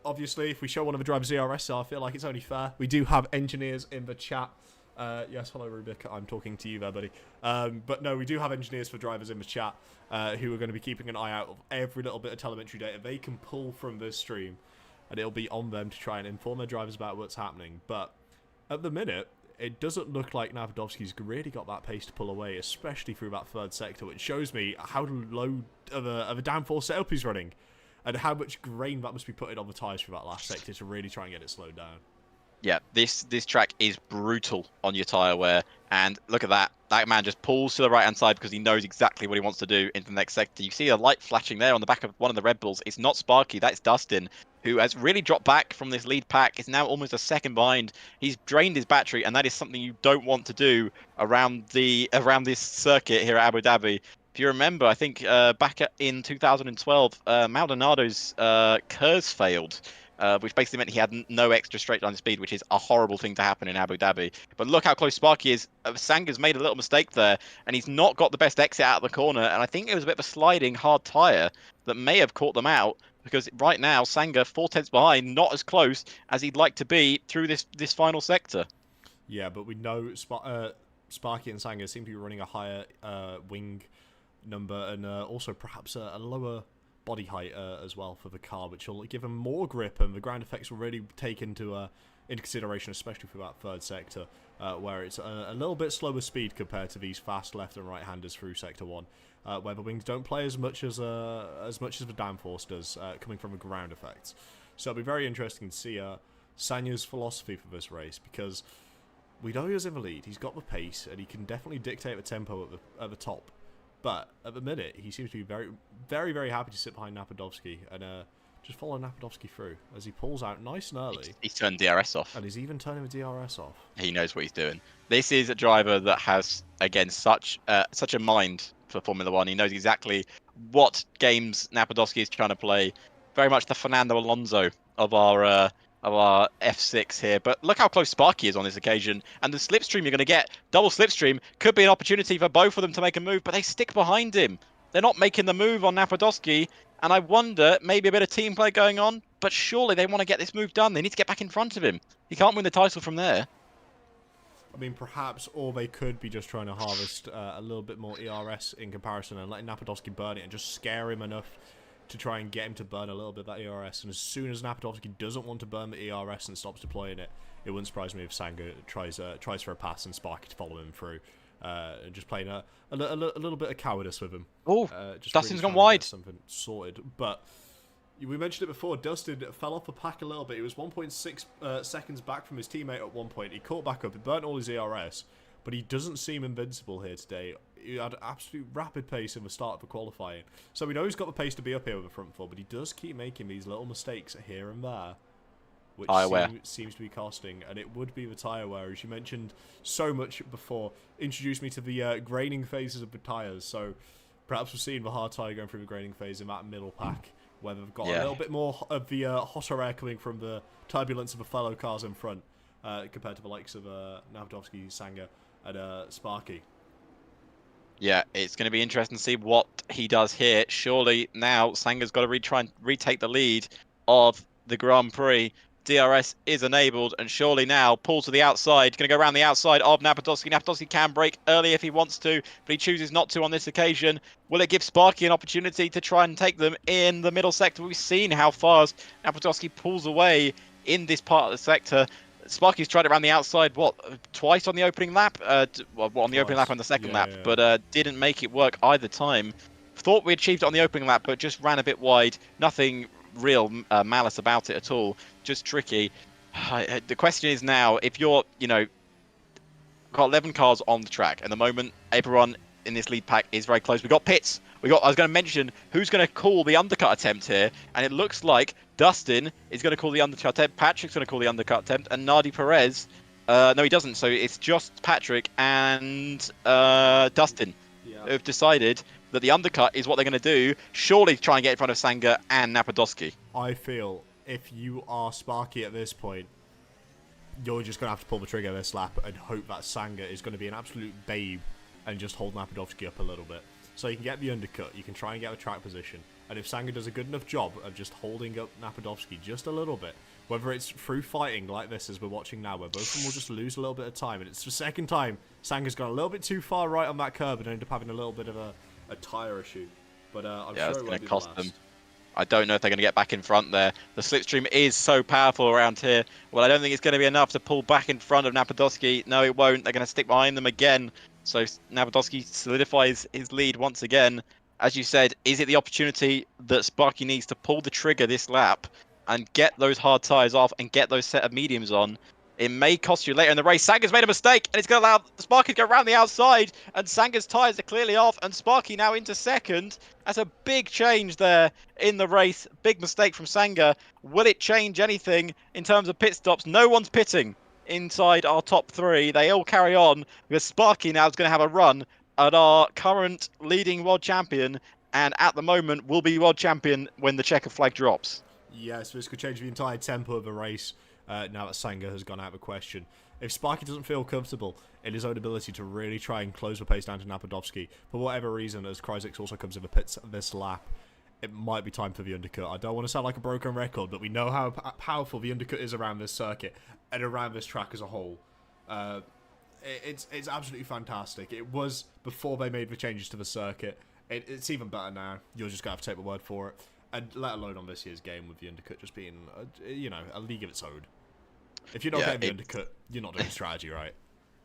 Obviously, if we show one of the drivers ERS, I feel like it's only fair. We do have engineers in the chat. Yes, hello, Rubik. I'm talking to you there, buddy. But no, we do have engineers for drivers in the chat who are going to be keeping an eye out of every little bit of telemetry data they can pull from this stream. And it'll be on them to try and inform their drivers about what's happening. But at the minute, it doesn't look like Napadowski's really got that pace to pull away, especially through that third sector, which shows me how low of a downforce setup he's running. And how much grain that must be putting on the tyres for that last sector to really try and get it slowed down. Yeah, this track is brutal on your tyre wear. And look at that. That man just pulls to the right-hand side because he knows exactly what he wants to do into the next sector. You see a light flashing there on the back of one of the Red Bulls. It's not Sparky, that's Dustin, who has really dropped back from this lead pack. Is now almost a second behind. He's drained his battery, and that is something you don't want to do around this circuit here at Abu Dhabi. If you remember, I think back in 2012, Maldonado's KERS failed, which basically meant he had no extra straight line speed, which is a horrible thing to happen in Abu Dhabi. But look how close Sparky is. Sanga's made a little mistake there, and he's not got the best exit out of the corner. And I think it was a bit of a sliding hard tyre that may have caught them out, because right now Sanga 4/10 behind, not as close as he'd like to be through this final sector. Yeah, but we know Sparky and Sanga seem to be running a higher wing number, and also perhaps a lower body height as well for the car, which will give them more grip, and the ground effects will really take into consideration, especially for that third sector, where it's a little bit slower speed compared to these fast left and right handers through sector 1, where the wings don't play as much as the downforce does, coming from the ground effects. So it'll be very interesting to see Sanya's philosophy for this race, because we know he's in the lead, he's got the pace, and he can definitely dictate the tempo at the top. But at the minute, he seems to be very, very, very happy to sit behind Napadovsky and just follow Napadovsky through as he pulls out nice and early. He's turned DRS off. And he's even turning the DRS off. He knows what he's doing. This is a driver that has, again, such a mind for Formula One. He knows exactly what games Napadovsky is trying to play. Very much the Fernando Alonso of our F6 here. But look how close Sparky is on this occasion, and the slipstream you're going to get, double slipstream, could be an opportunity for both of them to make a move, but they stick behind him. They're not making the move on Napadovsky, and I wonder, maybe a bit of team play going on, but surely they want to get this move done. They need to get back in front of him. He can't win the title from there. I mean, perhaps, or they could be just trying to harvest a little bit more ERS in comparison and letting Napadovsky burn it and just scare him enough to try and get him to burn a little bit of that ERS. And as soon as Napadovsky doesn't want to burn the ERS and stops deploying it, it wouldn't surprise me if Sanga tries for a pass and Sparky to follow him through, and just playing a little bit of cowardice with him. Oh, really Dustin's gone wide. Something sorted, but we mentioned it before. Dustin fell off the pack a little bit. He was 1.6 seconds back from his teammate at one point. He caught back up. He burnt all his ERS, but he doesn't seem invincible here today. He had absolute rapid pace in the start of the qualifying, so we know he's got the pace to be up here with the front four, but he does keep making these little mistakes here and there, which seems to be costing, and it would be the tyre wear, as you mentioned so much before. Introduced me to the graining phases of the tyres, so perhaps we're seeing the hard tyre going through the graining phase in that middle pack, where they've got a little bit more of the hotter air coming from the turbulence of the fellow cars in front, compared to the likes of Napadovsky, Sanga, and Sparky. Yeah, it's going to be interesting to see what he does here. Surely now Sanga's got to try and retake the lead of the Grand Prix. DRS is enabled, and surely now pulls to the outside. Going to go around the outside of Napadovsky. Napadovsky can brake early if he wants to, but he chooses not to on this occasion. Will it give Sparky an opportunity to try and take them in the middle sector? We've seen how fast Napadovsky pulls away in this part of the sector. Sparky's tried it around the outside, twice on the opening lap? On the opening lap and the second lap, but didn't make it work either time. Thought we achieved it on the opening lap, but just ran a bit wide. Nothing real malice about it at all. Just tricky. The question is now, if you're, got 11 cars on the track, and the moment everyone in this lead pack is very close. We got pits. I was going to mention who's going to call the undercut attempt here, and it looks like Dustin is going to call the undercut attempt, Patrick's going to call the undercut attempt, and Nadi Perez, no he doesn't, so it's just Patrick and Dustin who have decided that the undercut is what they're going to do, surely to try and get in front of Sanga and Napadovsky. I feel if you are Sparky at this point, you're just going to have to pull the trigger this lap and hope that Sanga is going to be an absolute babe and just hold Napadovsky up a little bit. So you can get the undercut, you can try and get the track position, and if Sanga does a good enough job of just holding up Napadovsky just a little bit, whether it's through fighting like this as we're watching now, where both of them will just lose a little bit of time, and it's the second time Sanga's gone a little bit too far right on that curb and end up having a little bit of a tyre issue. But I'm sure it's it going to won't cost be the them. I don't know if they're going to get back in front there. The slipstream is so powerful around here. Well, I don't think it's going to be enough to pull back in front of Napadovsky. No, it won't. They're going to stick behind them again. So Napadovsky solidifies his lead once again. As you said, is it the opportunity that Sparky needs to pull the trigger this lap and get those hard tyres off and get those set of mediums on? It may cost you later in the race. Sanga's made a mistake, and it's going to allow Sparky to go around the outside, and Sanga's tyres are clearly off, and Sparky now into second. That's a big change there in the race. Big mistake from Sanga. Will it change anything in terms of pit stops? No one's pitting inside our top three. They all carry on, because Sparky now is going to have a run at our current leading world champion, and at the moment will be world champion when the checker flag drops. Yes, this could change the entire tempo of the race now that Sanger has gone out of the question. If Sparky doesn't feel comfortable in his own ability to really try and close the pace down to Napadovsky, for whatever reason, as Kryzik also comes in the pits this lap, it might be time for the undercut. I don't want to sound like a broken record, but we know how powerful the undercut is around this circuit and around this track as a whole. It's absolutely fantastic. It was before they made the changes to the circuit. It's even better now. You're just going to have to take the word for it. And let alone on this year's game with the undercut just being, a league of its own. If you're not getting the undercut, you're not doing strategy right.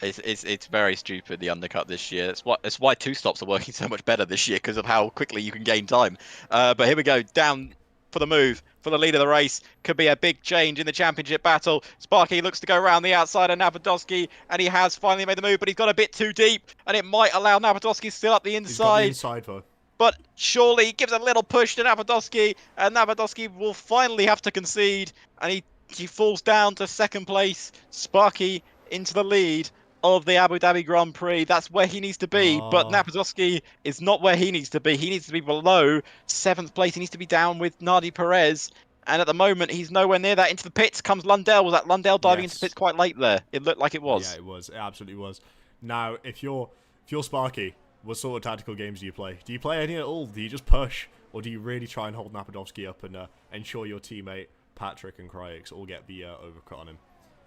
It's very stupid, the undercut this year. It's why two stops are working so much better this year, because of how quickly you can gain time. But here we go, down for the move, for the lead of the race. Could be a big change in the championship battle. Sparky looks to go around the outside of Napadovsky, and he has finally made the move, but he's got a bit too deep, and it might allow Napadovsky still up the inside. He's got the inside, though. But surely gives a little push to Napadovsky, and Napadovsky will finally have to concede, and he falls down to second place. Sparky into the lead of the Abu Dhabi Grand Prix. That's where he needs to be, but Napadovsky is not where he needs to be. He needs to be below 7th place. He needs to be down with Nadi Perez, and at the moment he's nowhere near that. Into the pits comes Lundell. Was that Lundell diving into the pits quite late there? It looked like it was. Yeah, it was. It absolutely was. Now, if you're Sparky, what sort of tactical games do you play? Do you play any at all? Do you just push, or do you really try and hold Napadovsky up and ensure your teammate Patrick and Kryix all get the overcut on him?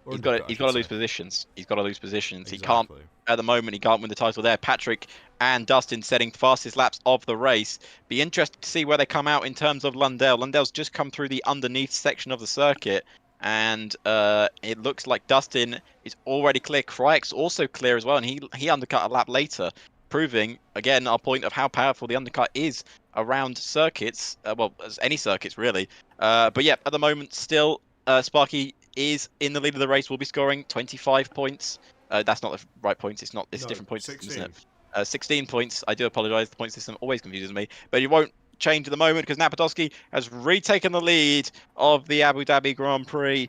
He's got to lose positions. He's got to lose positions. Exactly. He can't, at the moment, he can't win the title there. Patrick and Dustin setting fastest laps of the race. Be interested to see where they come out in terms of Lundell. Lundell's just come through the underneath section of the circuit, and it looks like Dustin is already clear. Kryix also clear as well, and he undercut a lap later, proving, again, our point of how powerful the undercut is around circuits. Well, as any circuits, really. But yeah, at the moment, still, Sparky is in the lead of the race. Will be scoring 25 points. That's not the right points. It's a different point system, isn't it? 16 points. I do apologise. The point system always confuses me. But it won't change at the moment because Napadovsky has retaken the lead of the Abu Dhabi Grand Prix,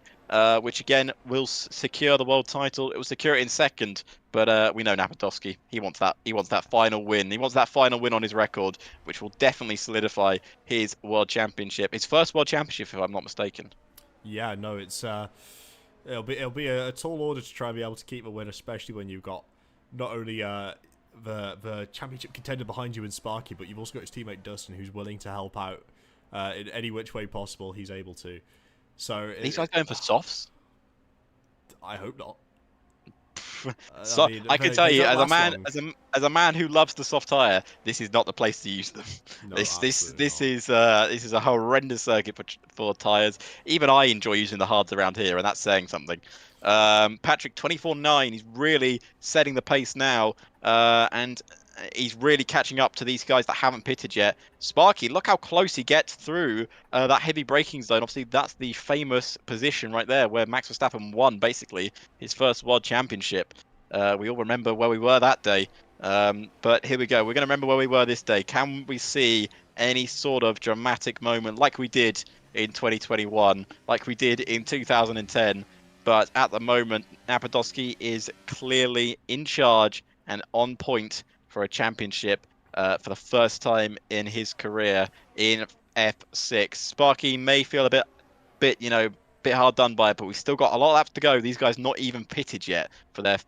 which again will secure the world title. It will secure it in second. But we know Napadovsky. He wants that. He wants that final win. He wants that final win on his record, which will definitely solidify his world championship. His first world championship, if I'm not mistaken. Yeah, no, it's it'll be a tall order to try and be able to keep a win, especially when you've got not only the championship contender behind you in Sparky, but you've also got his teammate Dustin, who's willing to help out in any which way possible he's able to. So these guys going for softs? I hope not. So I can tell you, as a man who loves the soft tire, this is not the place to use them. No, this is a horrendous circuit for tires. Even I enjoy using the hards around here, and that's saying something. Patrick 24.9, he's really setting the pace now, and he's really catching up to these guys that haven't pitted yet. Sparky, look how close he gets through that heavy braking zone. Obviously, that's the famous position right there where Max Verstappen won, basically, his first world championship. We all remember where we were that day. But here we go. We're going to remember where we were this day. Can we see any sort of dramatic moment like we did in 2021, like we did in 2010? But at the moment, Napadovsky is clearly in charge and on point for a championship for the first time in his career in F6. Sparky may feel a bit hard done by it, but we've still got a lot of laps to go. These guys not even pitted yet for their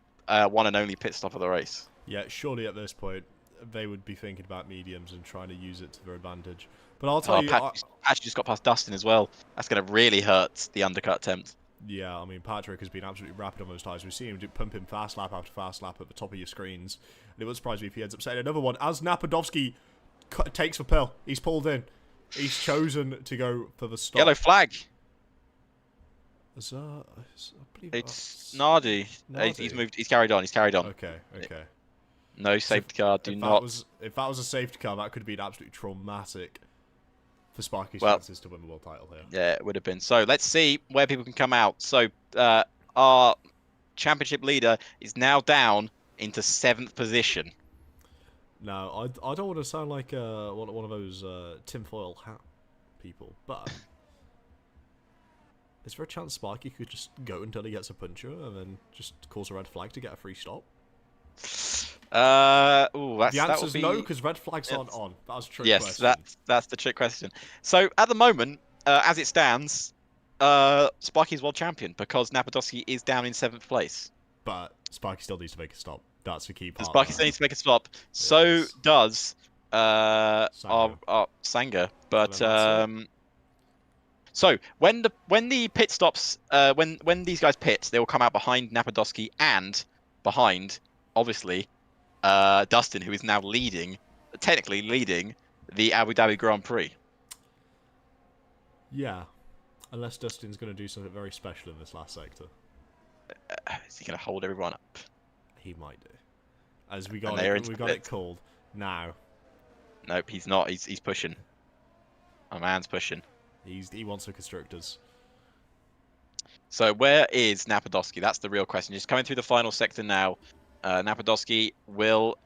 one and only pit stop of the race. Yeah, surely at this point they would be thinking about mediums and trying to use it to their advantage. But I'll tell you, Patch just got past Dustin as well. That's going to really hurt the undercut attempt. Yeah, I mean, Patrick has been absolutely rapid on those tyres. We've seen him pump him fast lap after fast lap at the top of your screens. And it wouldn't surprise me if he ends up setting another one. As Napadovsky takes the pill, he's pulled in. He's chosen to go for the stop. Yellow flag. It's Nardi. He's moved. He's carried on. Okay. No safety car. If that was a safety car, that could have been absolutely traumatic for Sparky's chances to win the world title here. Yeah, it would have been. So let's see where people can come out. So our championship leader is now down into 7th position. Now, I don't want to sound like one of those tinfoil hat people, but is there a chance Sparky could just go until he gets a puncher and then just cause a red flag to get a free stop? The answer's no, because red flags aren't on. That was a trick question. Yes, that's the trick question. So at the moment, as it stands, Sparky's world champion because Napadowski is down in 7th place. But Sparky still needs to make a stop. That's the key part. Sparky still needs to make a stop. So Yes. does our Sanger. Sanger. But Well, so when the pit stops, when these guys pit, they will come out behind Napadowski and behind, obviously, Dustin, who is now technically leading the Abu Dhabi Grand Prix. Yeah. Unless Dustin's going to do something very special in this last sector. Is he going to hold everyone up? He might do. As we And got they're it, into we got it. it called. Now. Nope, he's not. He's pushing. My man's pushing. He wants the constructors. So where is Napadowski? That's the real question. Just coming through the final sector now. Napadowski will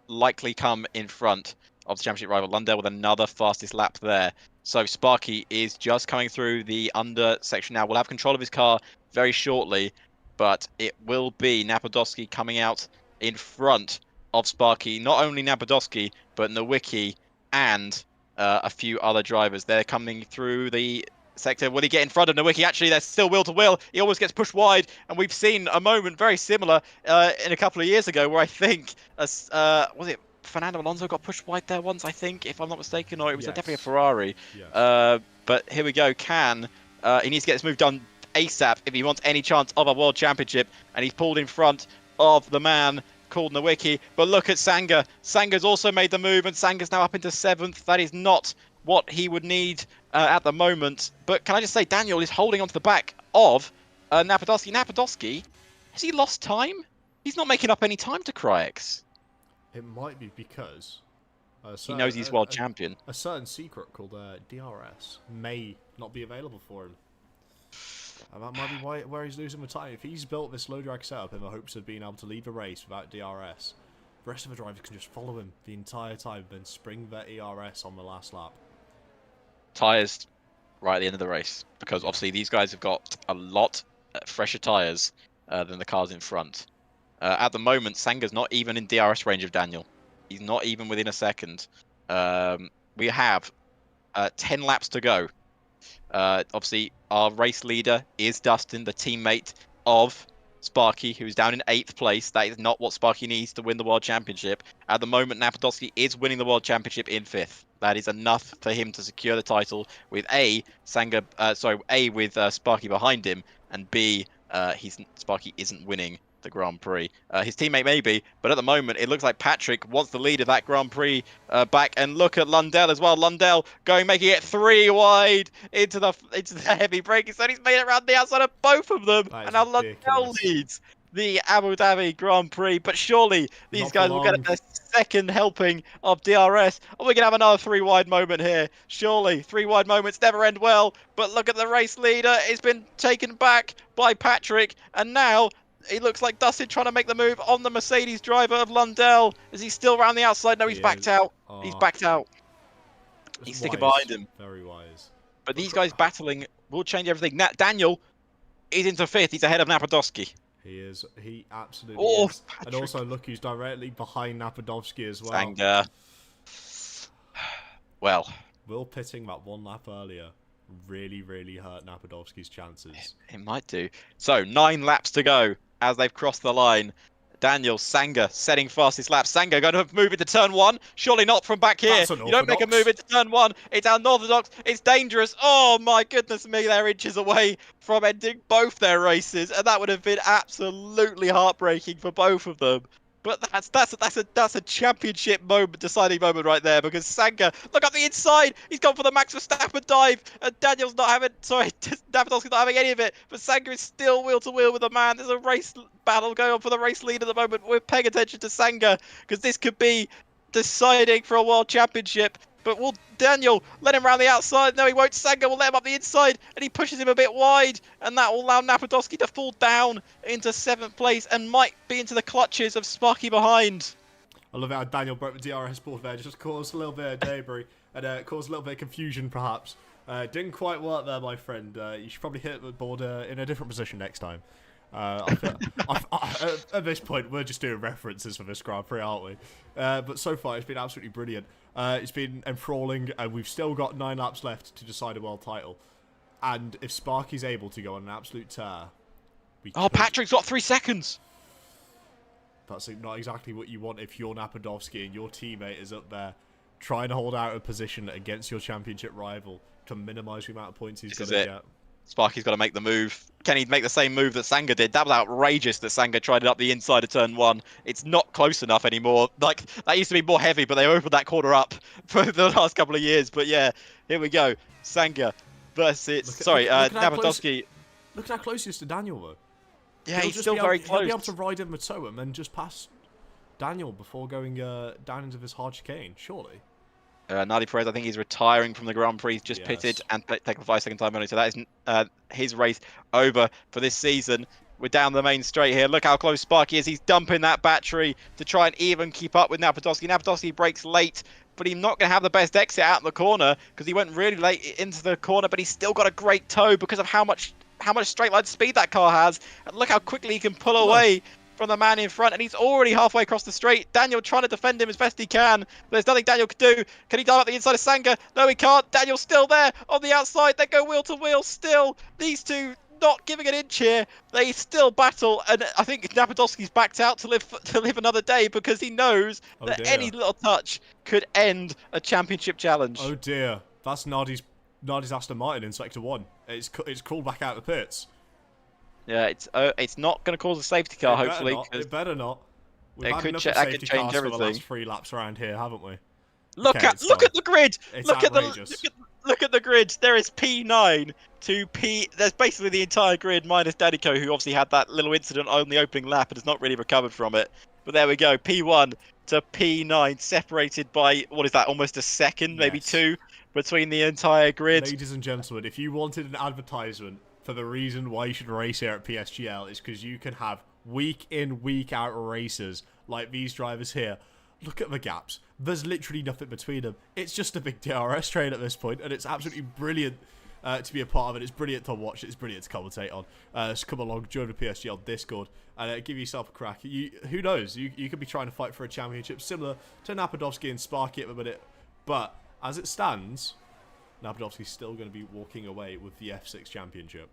likely come in front of the championship rival Lundell with another fastest lap there. So Sparky is just coming through the under section now. We'll have control of his car very shortly, but it will be Napadowski coming out in front of Sparky. Not only Napadowski, but Nowicki and a few other drivers. They're coming through the sector. Will he get in front of Nowicki? Actually, they're still wheel to wheel. He almost gets pushed wide, and we've seen a moment very similar in a couple of years ago where I think, was it Fernando Alonso got pushed wide there once, I think, if I'm not mistaken, or it was definitely a Ferrari. Yes. But here we go. He needs to get this move done ASAP if he wants any chance of a world championship, and he's pulled in front of the man called Nowicki. But look at Sanger. Sanger's also made the move, and Sanger's now up into 7th. That is not what he would need at the moment. But can I just say, Daniel is holding onto the back of Napadowski. Napadowski, has he lost time? He's not making up any time to Cryex. It might be because He knows he's world champion. A certain secret called DRS may not be available for him. And that might be where he's losing the time. If he's built this low drag setup in the hopes of being able to leave a race without DRS, the rest of the drivers can just follow him the entire time, then spring their ERS on the last lap. Tyres right at the end of the race, because obviously these guys have got a lot fresher tyres than the cars in front. At the moment, Sanger's not even in DRS range of Daniel. He's not even within a second. We have 10 laps to go. Obviously, our race leader is Dustin, the teammate of Sparky, who's down in 8th place. That is not what Sparky needs to win the World Championship. At the moment, Napadowski is winning the World Championship in 5th. That is enough for him to secure the title with with Sparky behind him, and B, Sparky isn't winning the Grand Prix. His teammate maybe, but at the moment it looks like Patrick wants the lead of that Grand Prix back. And look at Lundell as well. Lundell making it 3 wide into the heavy braking zone. He's made it around the outside of both of them, and now Lundell leads the Abu Dhabi Grand Prix. But surely these guys will get a second helping of DRS, and we're gonna have another 3 wide moment here. Surely 3 wide moments never end well. But look at the race leader. It's been taken back by Patrick, and now it looks like Dustin trying to make the move on the Mercedes driver of Lundell. Is he still around the outside? No, he's backed out. He's backed out. He's sticking behind him. Very wise. But these guys battling will change everything. Daniel is into 5th. He's ahead of Napadowski. He is. He absolutely is. Patrick. And also, look, he's directly behind Napadowski as well. Sanger. Well, Will pitting that 1 lap earlier really, really hurt Napadowski's chances? it might do. So 9 laps to go as they've crossed the line. Daniel, Sanger setting fastest lap. Sanger going to move into turn 1. Surely not from back here. You don't make a move into turn 1. It's unorthodox. It's dangerous. Oh my goodness me, they're inches away from ending both their races, and that would have been absolutely heartbreaking for both of them. But that's a championship moment, deciding moment right there, because Sanger, look up the inside. He's gone for the Max Verstappen dive, and Daniel's not having. Napadowski's not having any of it. But Sanger is still wheel to wheel with the man. There's a race battle going on for the race lead at the moment. We're paying attention to Sanger because this could be deciding for a world championship. But will Daniel let him round the outside? No, he won't. Sanger will let him up the inside, and he pushes him a bit wide, and that will allow Napadowski to fall down into 7th place and might be into the clutches of Sparky behind. I love how Daniel broke the DRS board there, just caused a little bit of debris and caused a little bit of confusion, perhaps. Didn't quite work there, my friend. You should probably hit the board in a different position next time. At this point, we're just doing references for this Grand Prix, aren't we? But so far, it's been absolutely brilliant. It's been enthralling, and we've still got 9 laps left to decide a world title. And if Sparky's able to go on an absolute tear, Patrick's got 3 seconds. That's not exactly what you want if you're Napadovsky and your teammate is up there trying to hold out a position against your championship rival to minimise the amount of points he's going to get. Sparky's got to make the move. Can he make the same move that Sanga did? That was outrageous that Sanga tried it up the inside of turn 1. It's not close enough anymore. Like, that used to be more heavy, but they opened that corner up for the last couple of years. But yeah, here we go. Sanga versus... Napadovsky. Look at how close he is to Daniel, though. Yeah, he's still very close. He'll be able to ride in Mateo and then just pass Daniel before going down into this hard chicane, surely. Nadi Perez, I think he's retiring from the Grand Prix. He's just pitted and taken a 5-second time only. So that is his race over for this season. We're down the main straight here. Look how close Sparky is. He's dumping that battery to try and even keep up with Napadovsky. Napadovsky breaks late, but he's not going to have the best exit out in the corner because he went really late into the corner, but he's still got a great toe because of how much straight line speed that car has. And look how quickly he can pull away from the man in front, and he's already halfway across the straight. Daniel trying to defend him as best he can. There's nothing Daniel can do. Can he dive up the inside of Sanga? No, he can't. Daniel's still there on the outside. They go wheel to wheel still. These two not giving an inch here. They still battle, and I think Napadovsky's backed out to live another day because he knows that any little touch could end a championship challenge. Oh dear, that's Nadi's Aston Martin in Sector 1. It's called back out of the pits. Yeah, it's not going to cause a safety car, hopefully. It better not. We've had enough that could safety change cars everything. for the last 3 laps around here, haven't we? Look at the grid. Look outrageous. at the grid. There is P9 to P. There's basically the entire grid minus Danico, who obviously had that little incident on the opening lap and has not really recovered from it. But there we go. P1 to P9, separated by what is that? Almost a second, maybe 2, between the entire grid. Ladies and gentlemen, if you wanted an advertisement for the reason why you should race here at PSGL, is because you can have week in, week out races like these drivers here. Look at the gaps. There's literally nothing between them. It's just a big DRS train at this point, and it's absolutely brilliant to be a part of it. It's brilliant to watch. It's brilliant to commentate on. So come along, join the PSGL Discord, and give yourself a crack. Who knows? You could be trying to fight for a championship similar to Napadovsky and Sparky at the minute. But as it stands, Napadovsky's still going to be walking away with the F6 championship.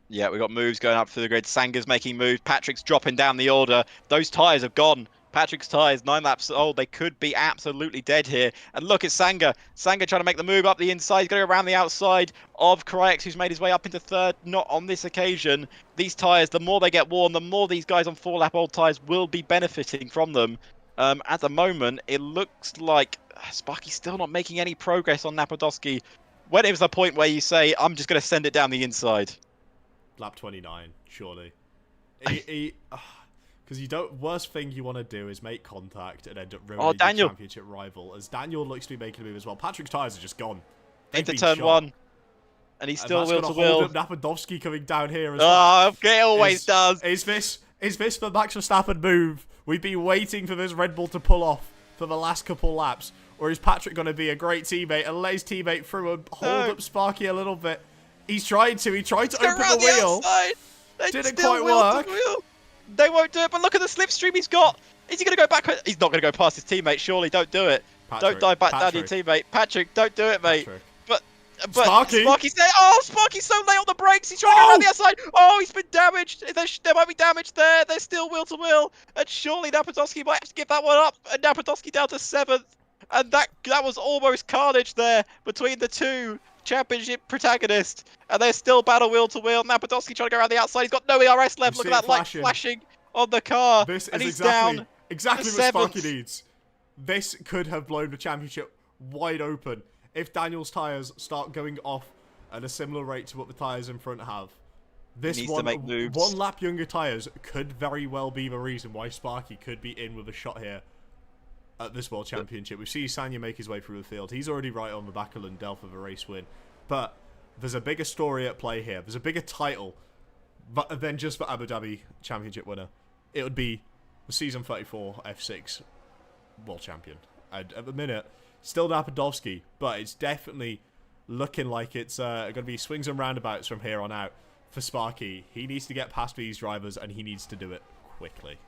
Yeah, we've got moves going up through the grid. Sanga's making moves. Patrick's dropping down the order. Those tyres have gone. Patrick's tyres, 9 laps old. They could be absolutely dead here. And look at Sanga. Sanga trying to make the move up the inside. He's going to go around the outside of Kraix, who's made his way up into 3rd. Not on this occasion. These tyres, the more they get worn, the more these guys on 4-lap old tyres will be benefiting from them. At the moment, it looks like Sparky's still not making any progress on Napadovsky. When it was the point where you say, I'm just going to send it down the inside. Lap 29, surely. Because worst thing you want to do is make contact and end up ruining your championship rival. As Daniel looks to be making a move as well. Patrick's tyres are just gone. Into turn 1. And he's still wheel to wheel. Napadovsky coming down here as well. Oh, it always does. Is this the Max Verstappen move we've been waiting for this Red Bull to pull off for the last couple laps? Or is Patrick going to be a great teammate and let his teammate through and hold up Sparky a little bit? He tried to open the wheel. Didn't quite work. They won't do it, but look at the slipstream he's got. Is he going to go back? He's not going to go past his teammate, surely. Don't do it. Don't dive back down your teammate. Patrick, don't do it, mate. But Sparky's there. Oh, Sparky's so late on the brakes. He's trying to go around the outside. Oh, he's been damaged. There might be damage there. They're still wheel to wheel. And surely Napadovsky might have to give that one up. And Napadovsky down to 7th. And that was almost carnage there between the two championship protagonists. And they're still battle wheel to wheel. Napadovsky trying to go around the outside. He's got no ERS left. Look at that light flashing on the car. This and is he's down exactly what Sparky needs. This could have blown the championship wide open if Daniel's tyres start going off at a similar rate to what the tyres in front have. This one lap younger tyres could very well be the reason why Sparky could be in with a shot here at this World Championship. We see Sanya make his way through the field. He's already right on the back of Lundell for the race win. But there's a bigger story at play here. There's a bigger title than just the Abu Dhabi Championship winner. It would be the Season 34 F6 World Champion. And at the minute, still Napadovsky, but it's definitely looking like it's going to be swings and roundabouts from here on out for Sparky. He needs to get past these drivers, and he needs to do it quickly.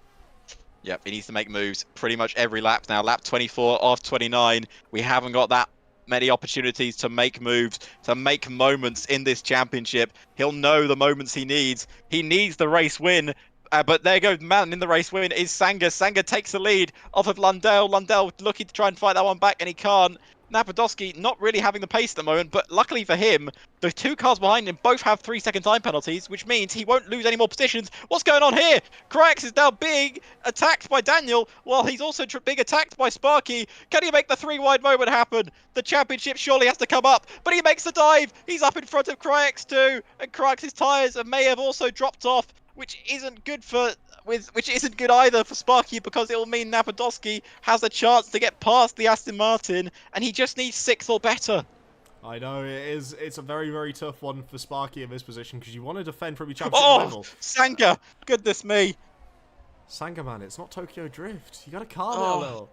Yep, he needs to make moves pretty much every lap now. Lap 24 off 29. We haven't got that many opportunities to make moves, to make moments in this championship. He'll know the moments he needs. He needs the race win. But there goes man in the race win is Sanger. Sanger takes the lead off of Lundell. Lundell looking to try and fight that one back, and he can't. Napadowski not really having the pace at the moment, but luckily for him, the two cars behind him both have 3-second time penalties, which means he won't lose any more positions. What's going on here? Krax is now being attacked by Daniel, while he's also being attacked by Sparky. Can he make the 3-wide moment happen? The championship surely has to come up, but he makes the dive. He's up in front of Krax too, and Krax's tyres may have also dropped off, which isn't good either for Sparky, because it will mean Napadowski has a chance to get past the Aston Martin, and he just needs 6th or better. I know it is. It's a very, very tough one for Sparky in this position, because you want to defend from your championship rival. Sanger! Goodness me! Sanger, man, it's not Tokyo Drift. You got to calm it a little.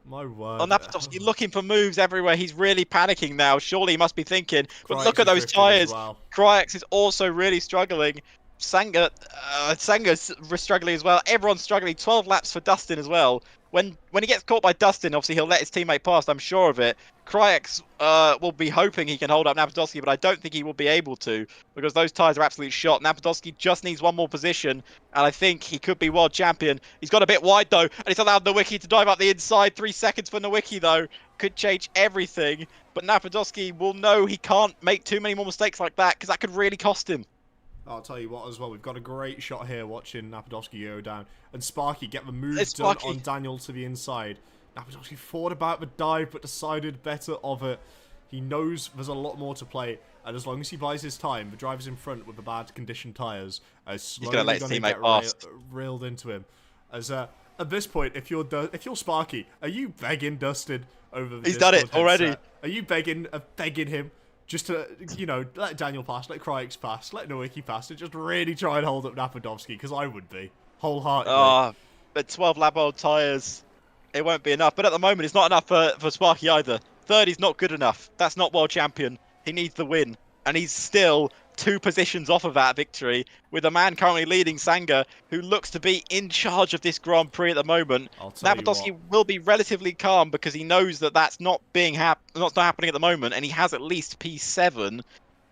My word. Oh, Napadowski looking for moves everywhere. He's really panicking now. Surely he must be thinking, but Krax look at those tyres. Well. Krax is also really struggling. Sanger's struggling as well. Everyone's struggling. 12 laps for Dustin as well. When he gets caught by Dustin, obviously he'll let his teammate pass, I'm sure of it. Krax will be hoping he can hold up Napadowski, but I don't think he will be able to, because those tyres are absolutely shot. Napadowski just needs one more position, and I think he could be world champion. He's got a bit wide though, and it's allowed Nowicki to dive up the inside. 3 seconds for Nowicki though. Could change everything, but Napadowski will know he can't make too many more mistakes like that, because that could really cost him. I'll tell you what as well, we've got a great shot here watching Napadowski go down. And Sparky get the moves done on Daniel to the inside. Napadowski thought about the dive, but decided better of it. He knows there's a lot more to play, and as long as he buys his time, the driver's in front with the bad conditioned tyres are slowly going to get railed into him. As at this point, if you're Sparky, are you begging Dustin over the He's done it already. Headset? Are you begging him? Just to, you know, let Daniel pass, let Krax pass, let Nowicki pass, and just really try and hold up Napadowski, because I would be, wholeheartedly. But 12 lap old tyres, it won't be enough. But at the moment, it's not enough for Sparky either. 30 is not good enough. That's not world champion. He needs the win. And he's still 2 positions off of that victory, with a man currently leading, Sanger, who looks to be in charge of this Grand Prix at the moment. Napadowski will be relatively calm, because he knows that that's not happening at the moment, and he has at least P7.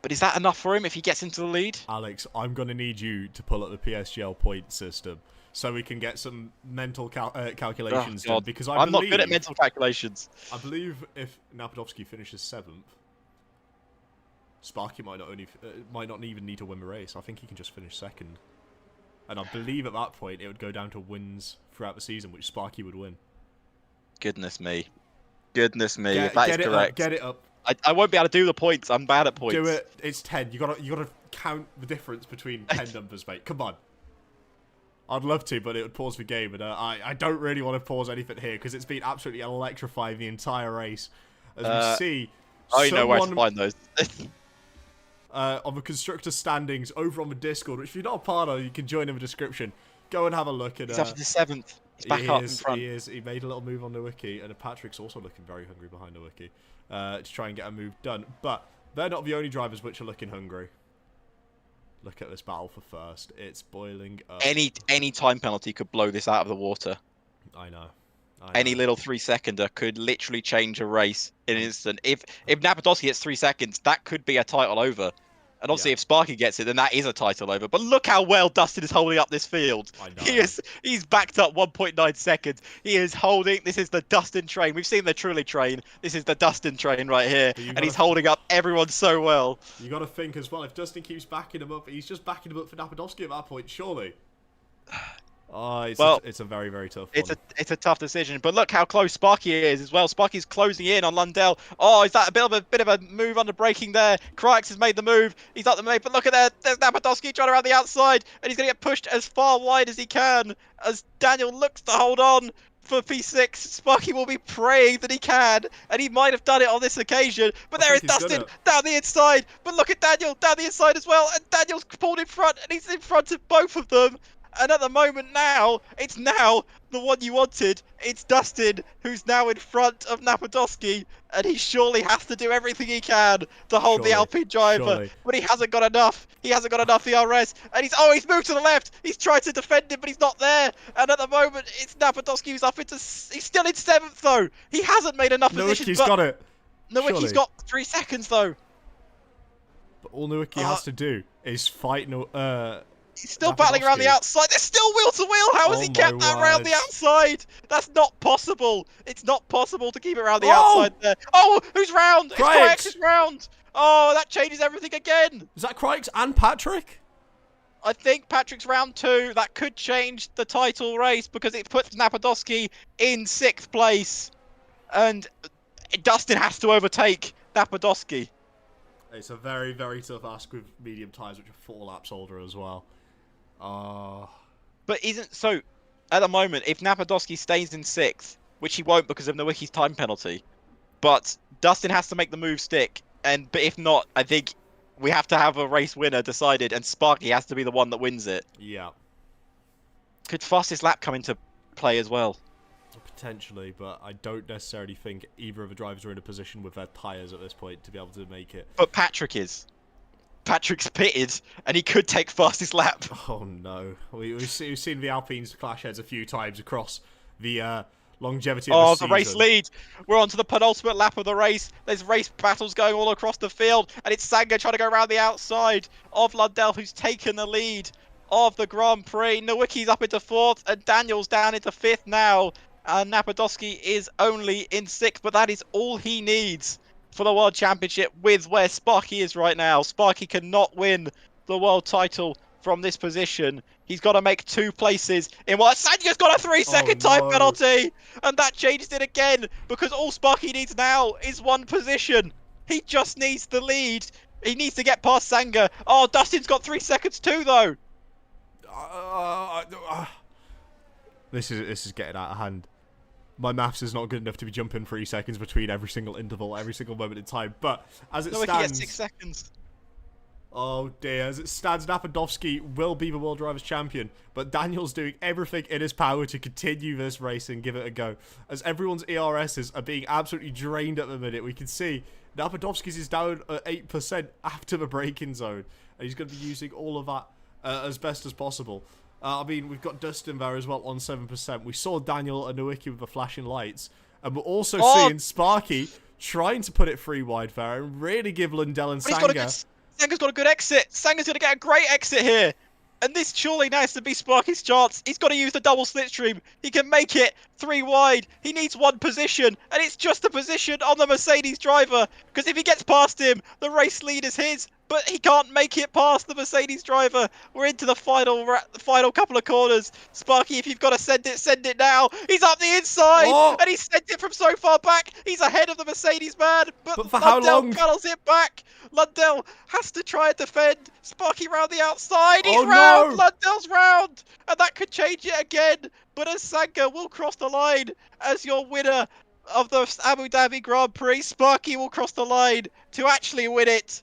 But is that enough for him if he gets into the lead? Alex, I'm going to need you to pull up the PSGL point system so we can get some mental calculations done, because I'm not good at mental calculations. I believe if Napadowski finishes 7th, Sparky might not even need to win the race. I think he can just finish 2nd. And I believe at that point it would go down to wins throughout the season, which Sparky would win. Goodness me. Goodness me, if that is correct. Get it up. I won't be able to do the points. I'm bad at points. Do it. It's 10. You gotta count the difference between 10 numbers, mate. Come on. I'd love to, but it would pause the game, and I don't really want to pause anything here, because it's been absolutely electrifying the entire race. As we see... you know where to find those. On the constructor standings over on the Discord, which if you're not a part of, you can join in the description. Go and have a look. He's after the 7th. He's back up in front. He is. He made a little move on Nowicki, and Patrick's also looking very hungry behind Nowicki to try and get a move done. But they're not the only drivers which are looking hungry. Look at this battle for first. It's boiling up. Any time penalty could blow this out of the water. I know. Any little 3-seconder could literally change a race in an instant. If Napadowski gets 3 seconds, that could be a title over. And obviously, if Sparky gets it, then that is a title over. But look how well Dustin is holding up this field. I know. He's backed up 1.9 seconds. He is holding. This is the Dustin train. We've seen the Truly train. This is the Dustin train right here. And he's holding up everyone so well. You got to think as well, if Dustin keeps backing him up, he's just backing him up for Napadowski at that point, surely. Oh, it's a very, very tough one. It's a tough decision, but look how close Sparky is as well. Sparky's closing in on Lundell. Oh, is that a bit of a move under braking there? Krax has made the move. He's up the move, but look at that. There's Napadowski trying around the outside, and he's going to get pushed as far wide as he can as Daniel looks to hold on for P6. Sparky will be praying that he can, and he might have done it on this occasion, but there is Dustin down the inside. But look at Daniel down the inside as well, and Daniel's pulled in front, and he's in front of both of them. And at the moment now, it's now the one you wanted. It's Dustin, who's now in front of Napadowski, and he surely has to do everything he can to hold the Alpine driver. But he hasn't got enough. He hasn't got enough ERS, and he's moved to the left. He's tried to defend him, but he's not there. And at the moment, it's Napadovsky who's up into. He's still in 7th though. He hasn't made enough positions. Nowicki's got it. Nowicki's got 3 seconds though. But all Nowicki has to do is fight. He's still battling around the outside. They're still wheel to wheel. How has he kept that around the outside? That's not possible. It's not possible to keep it around the outside there. Oh, who's round? It's Crix round. Oh, that changes everything again. Is that Crix and Patrick? I think Patrick's round 2. That could change the title race because it puts Napadovsky in 6th place. And Dustin has to overtake Napadovsky. It's a very, very tough ask with medium tyres, which are 4 laps older as well. But at the moment, if Napadovsky stays in 6th, which he won't because of Nowicki's time penalty, but Dustin has to make the move stick, but if not, I think we have to have a race winner decided, and Sparky has to be the one that wins it. Yeah. Could fastest lap come into play as well? Potentially, but I don't necessarily think either of the drivers are in a position with their tyres at this point to be able to make it. But Patrick is. Patrick's pitted, and he could take fastest lap. Oh no. We've seen the Alpines clash heads a few times across the longevity of the season. Race lead. We're on to the penultimate lap of the race. There's race battles going all across the field, and it's Sanger trying to go around the outside of Lundell, who's taken the lead of the Grand Prix. Nowicki's up into 4th, and Daniel's down into 5th now. And Napadovsky is only in 6th, but that is all he needs for the World Championship with where Sparky is right now. Sparky cannot win the world title from this position. He's got to make 2 places in what Sanya's got a 3-second time penalty, and that changes it again because all Sparky needs now is 1 position. He just needs the lead. He needs to get past Sanger. Oh, Dustin's got 3 seconds too, though. This is getting out of hand. My maths is not good enough to be jumping 3 seconds between every single interval, every single moment in time. But as it stands, he gets 6 seconds. Oh dear, as it stands, Napadovsky will be the World Drivers' Champion, but Daniel's doing everything in his power to continue this race and give it a go. As everyone's ERSs are being absolutely drained at the minute, we can see Napadovsky's is down at 8% after the braking zone, and he's going to be using all of that as best as possible. I mean, we've got Dustin there as well on 7%. We saw Daniel and Nowicki with the flashing lights. And we're also seeing Sparky trying to put it 3 wide there and really give Lundell and Sanger. Sanger's got a good exit. Sanger's going to get a great exit here. And this surely now has to be Sparky's chance. He's got to use the double slipstream. He can make it 3 wide. He needs 1 position. And it's just a position on the Mercedes driver. Because if he gets past him, the race lead is his. But he can't make it past the Mercedes driver. We're into the final couple of corners. Sparky, if you've got to send it now. He's up the inside. And he sent it from so far back. He's ahead of the Mercedes man. But for how long? Funnels it back. Lundell has to try and defend. Sparky round the outside. He's round. No. Lundell's round. And that could change it again. But as Sanger will cross the line as your winner of the Abu Dhabi Grand Prix, Sparky will cross the line to actually win it.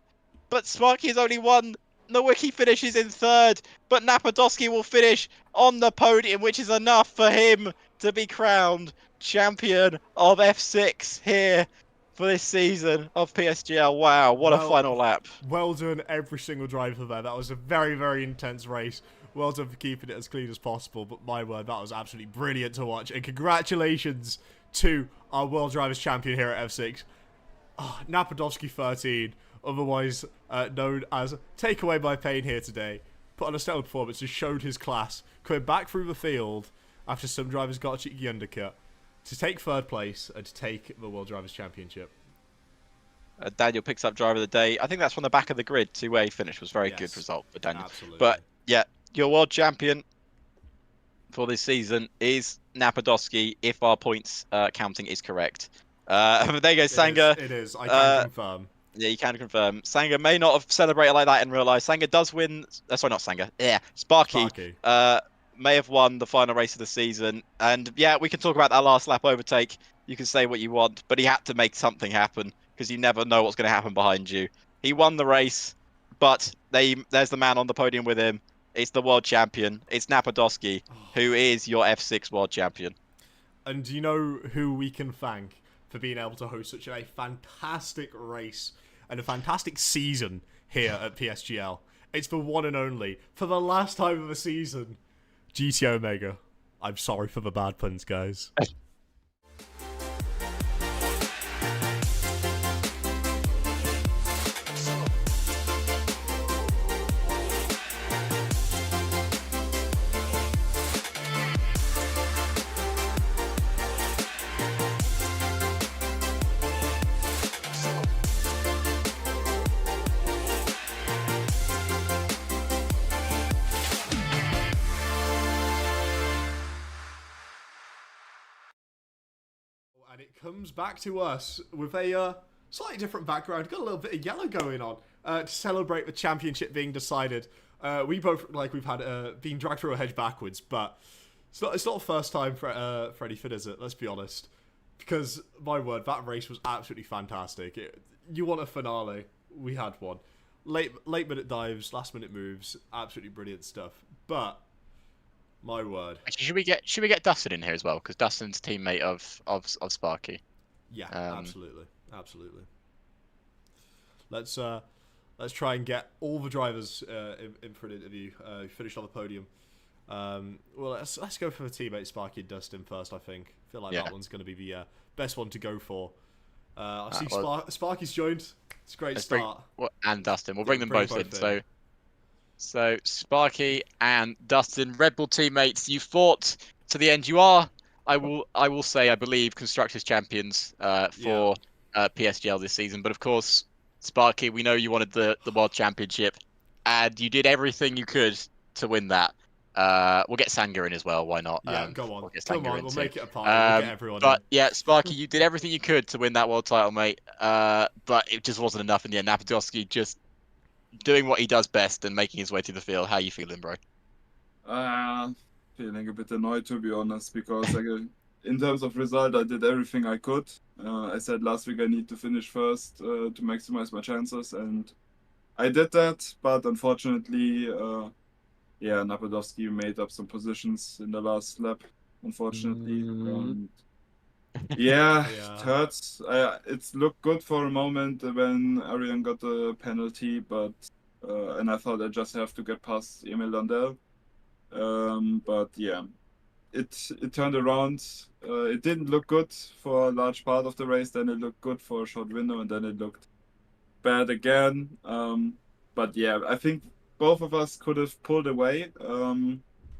But Sparky has only won. Nowicki finishes in 3rd, but Napadovsky will finish on the podium, which is enough for him to be crowned champion of F6 here for this season of PSGL. Wow, what a final lap. Well done, every single driver there. That was a very, very intense race. Well done for keeping it as clean as possible, but my word, that was absolutely brilliant to watch. And congratulations to our World Drivers' Champion here at F6. Napadovsky 13. Otherwise known as Take Away My Pain here today. Put on a stellar performance and showed his class. Coming back through the field after some drivers got a cheeky undercut to take 3rd place and to take the World Drivers' Championship. Daniel picks up driver of the day. I think that's from the back of the grid to where he finished. Was very good result for Daniel. Absolutely. But yeah, your world champion for this season is Napadovsky, if our points counting is correct. There you go, Sanger. It is. I can confirm. Yeah, you can confirm. Sanger may not have celebrated like that in real life. Sanger does win. Sorry, not Sanger. Yeah, Sparky. May have won the final race of the season. And yeah, we can talk about that last lap overtake. You can say what you want, but he had to make something happen because you never know what's going to happen behind you. He won the race, but there's the man on the podium with him. It's the world champion. It's Napadovsky, who is your F6 world champion. And do you know who we can thank for being able to host such a fantastic race and a fantastic season here at PSGL? It's the one and only, for the last time of the season, GT Omega. I'm sorry for the bad puns, guys. And it comes back to us with a slightly different background. Got a little bit of yellow going on to celebrate the championship being decided. We both we've had been dragged through a hedge backwards, but it's not the first time for Freddie Finn, is it? Let's be honest, because my word, that race was absolutely fantastic. You want a finale? We had one. Late minute dives, last minute moves, absolutely brilliant stuff. But my word. Actually, should we get Dustin in here as well? Because Dustin's teammate of Sparky. Yeah, absolutely. Let's try and get all the drivers in for an interview. Finished on the podium. Well, let's go for the teammate Sparky and Dustin first. I feel like that one's going to be the best one to go for. I see Sparky's joined. It's a great start. And Dustin, we'll bring them both in. So Sparky and Dustin, Red Bull teammates, you fought to the end. You are, I will say, I believe, constructors champions for PSGL this season. But of course, Sparky, we know you wanted the world championship, and you did everything you could to win that. We'll get Sanger in as well. Why not? Yeah, go on. Come on, we'll make it a party. We'll get everyone but in. yeah, Sparky, you did everything you could to win that world title, mate. But it just wasn't enough in the end. Napadovsky just doing what he does best and making his way through the field. How you feeling, bro? Feeling a bit annoyed, to be honest, because in terms of result, I did everything I could. I said last week I need to finish first to maximize my chances, and I did that. But unfortunately, Napadovsky made up some positions in the last lap, unfortunately. It hurts. It looked good for a moment when Arian got the penalty, but and I thought I just have to get past Emil Landell. But yeah, it turned around. It didn't look good for a large part of the race. Then it looked good for a short window, and then it looked bad again. But yeah, I think both of us could have pulled away,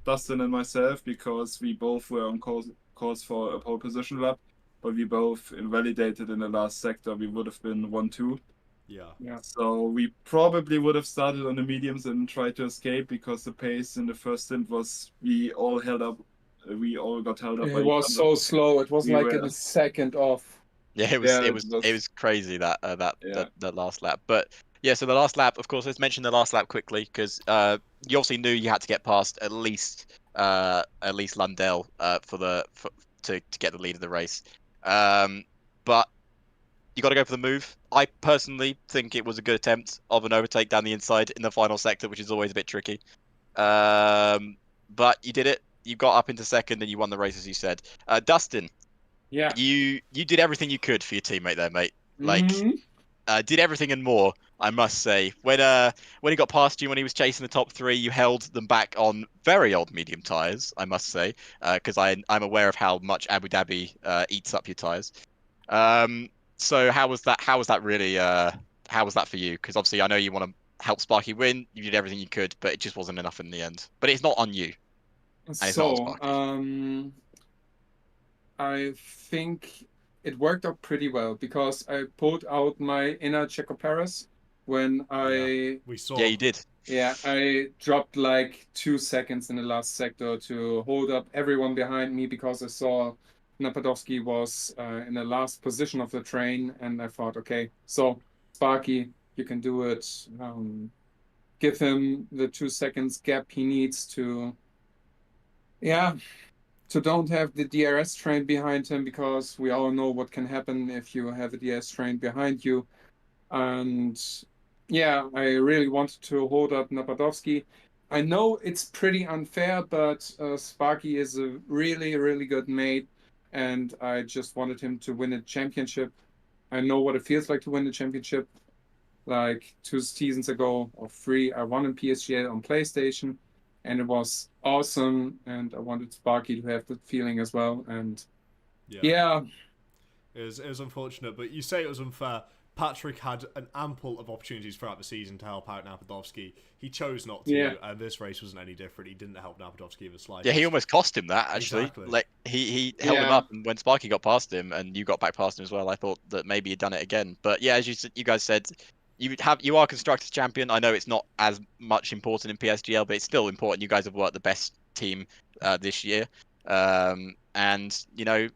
Dustin and myself, because we both were on course for a pole position lap, but we both invalidated in the last sector. We would have been 1-2. Yeah. So we probably would have started on the mediums and tried to escape, because the pace in the first stint was we all got held up. It was so slow. It was like a second off. Yeah, it was crazy that last lap. But yeah, so the last lap, of course, let's mention the last lap quickly, because you obviously knew you had to get past at least Lundell to get the lead of the race. But you got to go for the move. I personally think it was a good attempt of an overtake down the inside in the final sector, which is always a bit tricky. But you did it. You got up into second and you won the race, as you said. Dustin, yeah, you did everything you could for your teammate there, mate. Like, did everything and more, I must say. When he got past you, when he was chasing the top three, you held them back on very old medium tyres, I must say, because I'm aware of how much Abu Dhabi eats up your tyres. So how was that really? How was that for you? Because obviously I know you want to help Sparky win. You did everything you could, but it just wasn't enough in the end. But it's not on you. So I think it worked out pretty well, because I pulled out my inner Checo Perez when we saw. Yeah, you did. Yeah, I dropped like 2 seconds in the last sector to hold up everyone behind me, because I saw Napadovsky was in the last position of the train, and I thought, okay, so Sparky, you can do it. Give him the 2 seconds gap he needs to don't have the DRS train behind him, because we all know what can happen if you have a DRS train behind you. And yeah, I really wanted to hold up Napadovsky. I know it's pretty unfair, but Sparky is a really, really good mate, and I just wanted him to win a championship. I know what it feels like to win the championship. like 2 seasons ago or 3. I won in PSGL on PlayStation, and it was awesome. And I wanted Sparky to have that feeling as well. And yeah. It was unfortunate, but you say it was unfair. Patrick had an ample of opportunities throughout the season to help out Napadovsky. He chose not to, and this race wasn't any different. He didn't help Napadovsky in the slightest. Yeah, he almost cost him that, actually. Exactly. Like, he held him up, and when Sparky got past him, and you got back past him as well, I thought that maybe he'd done it again. But yeah, as you guys said, you are Constructors Champion. I know it's not as much important in PSGL, but it's still important. You guys have worked the best team this year. And, you know,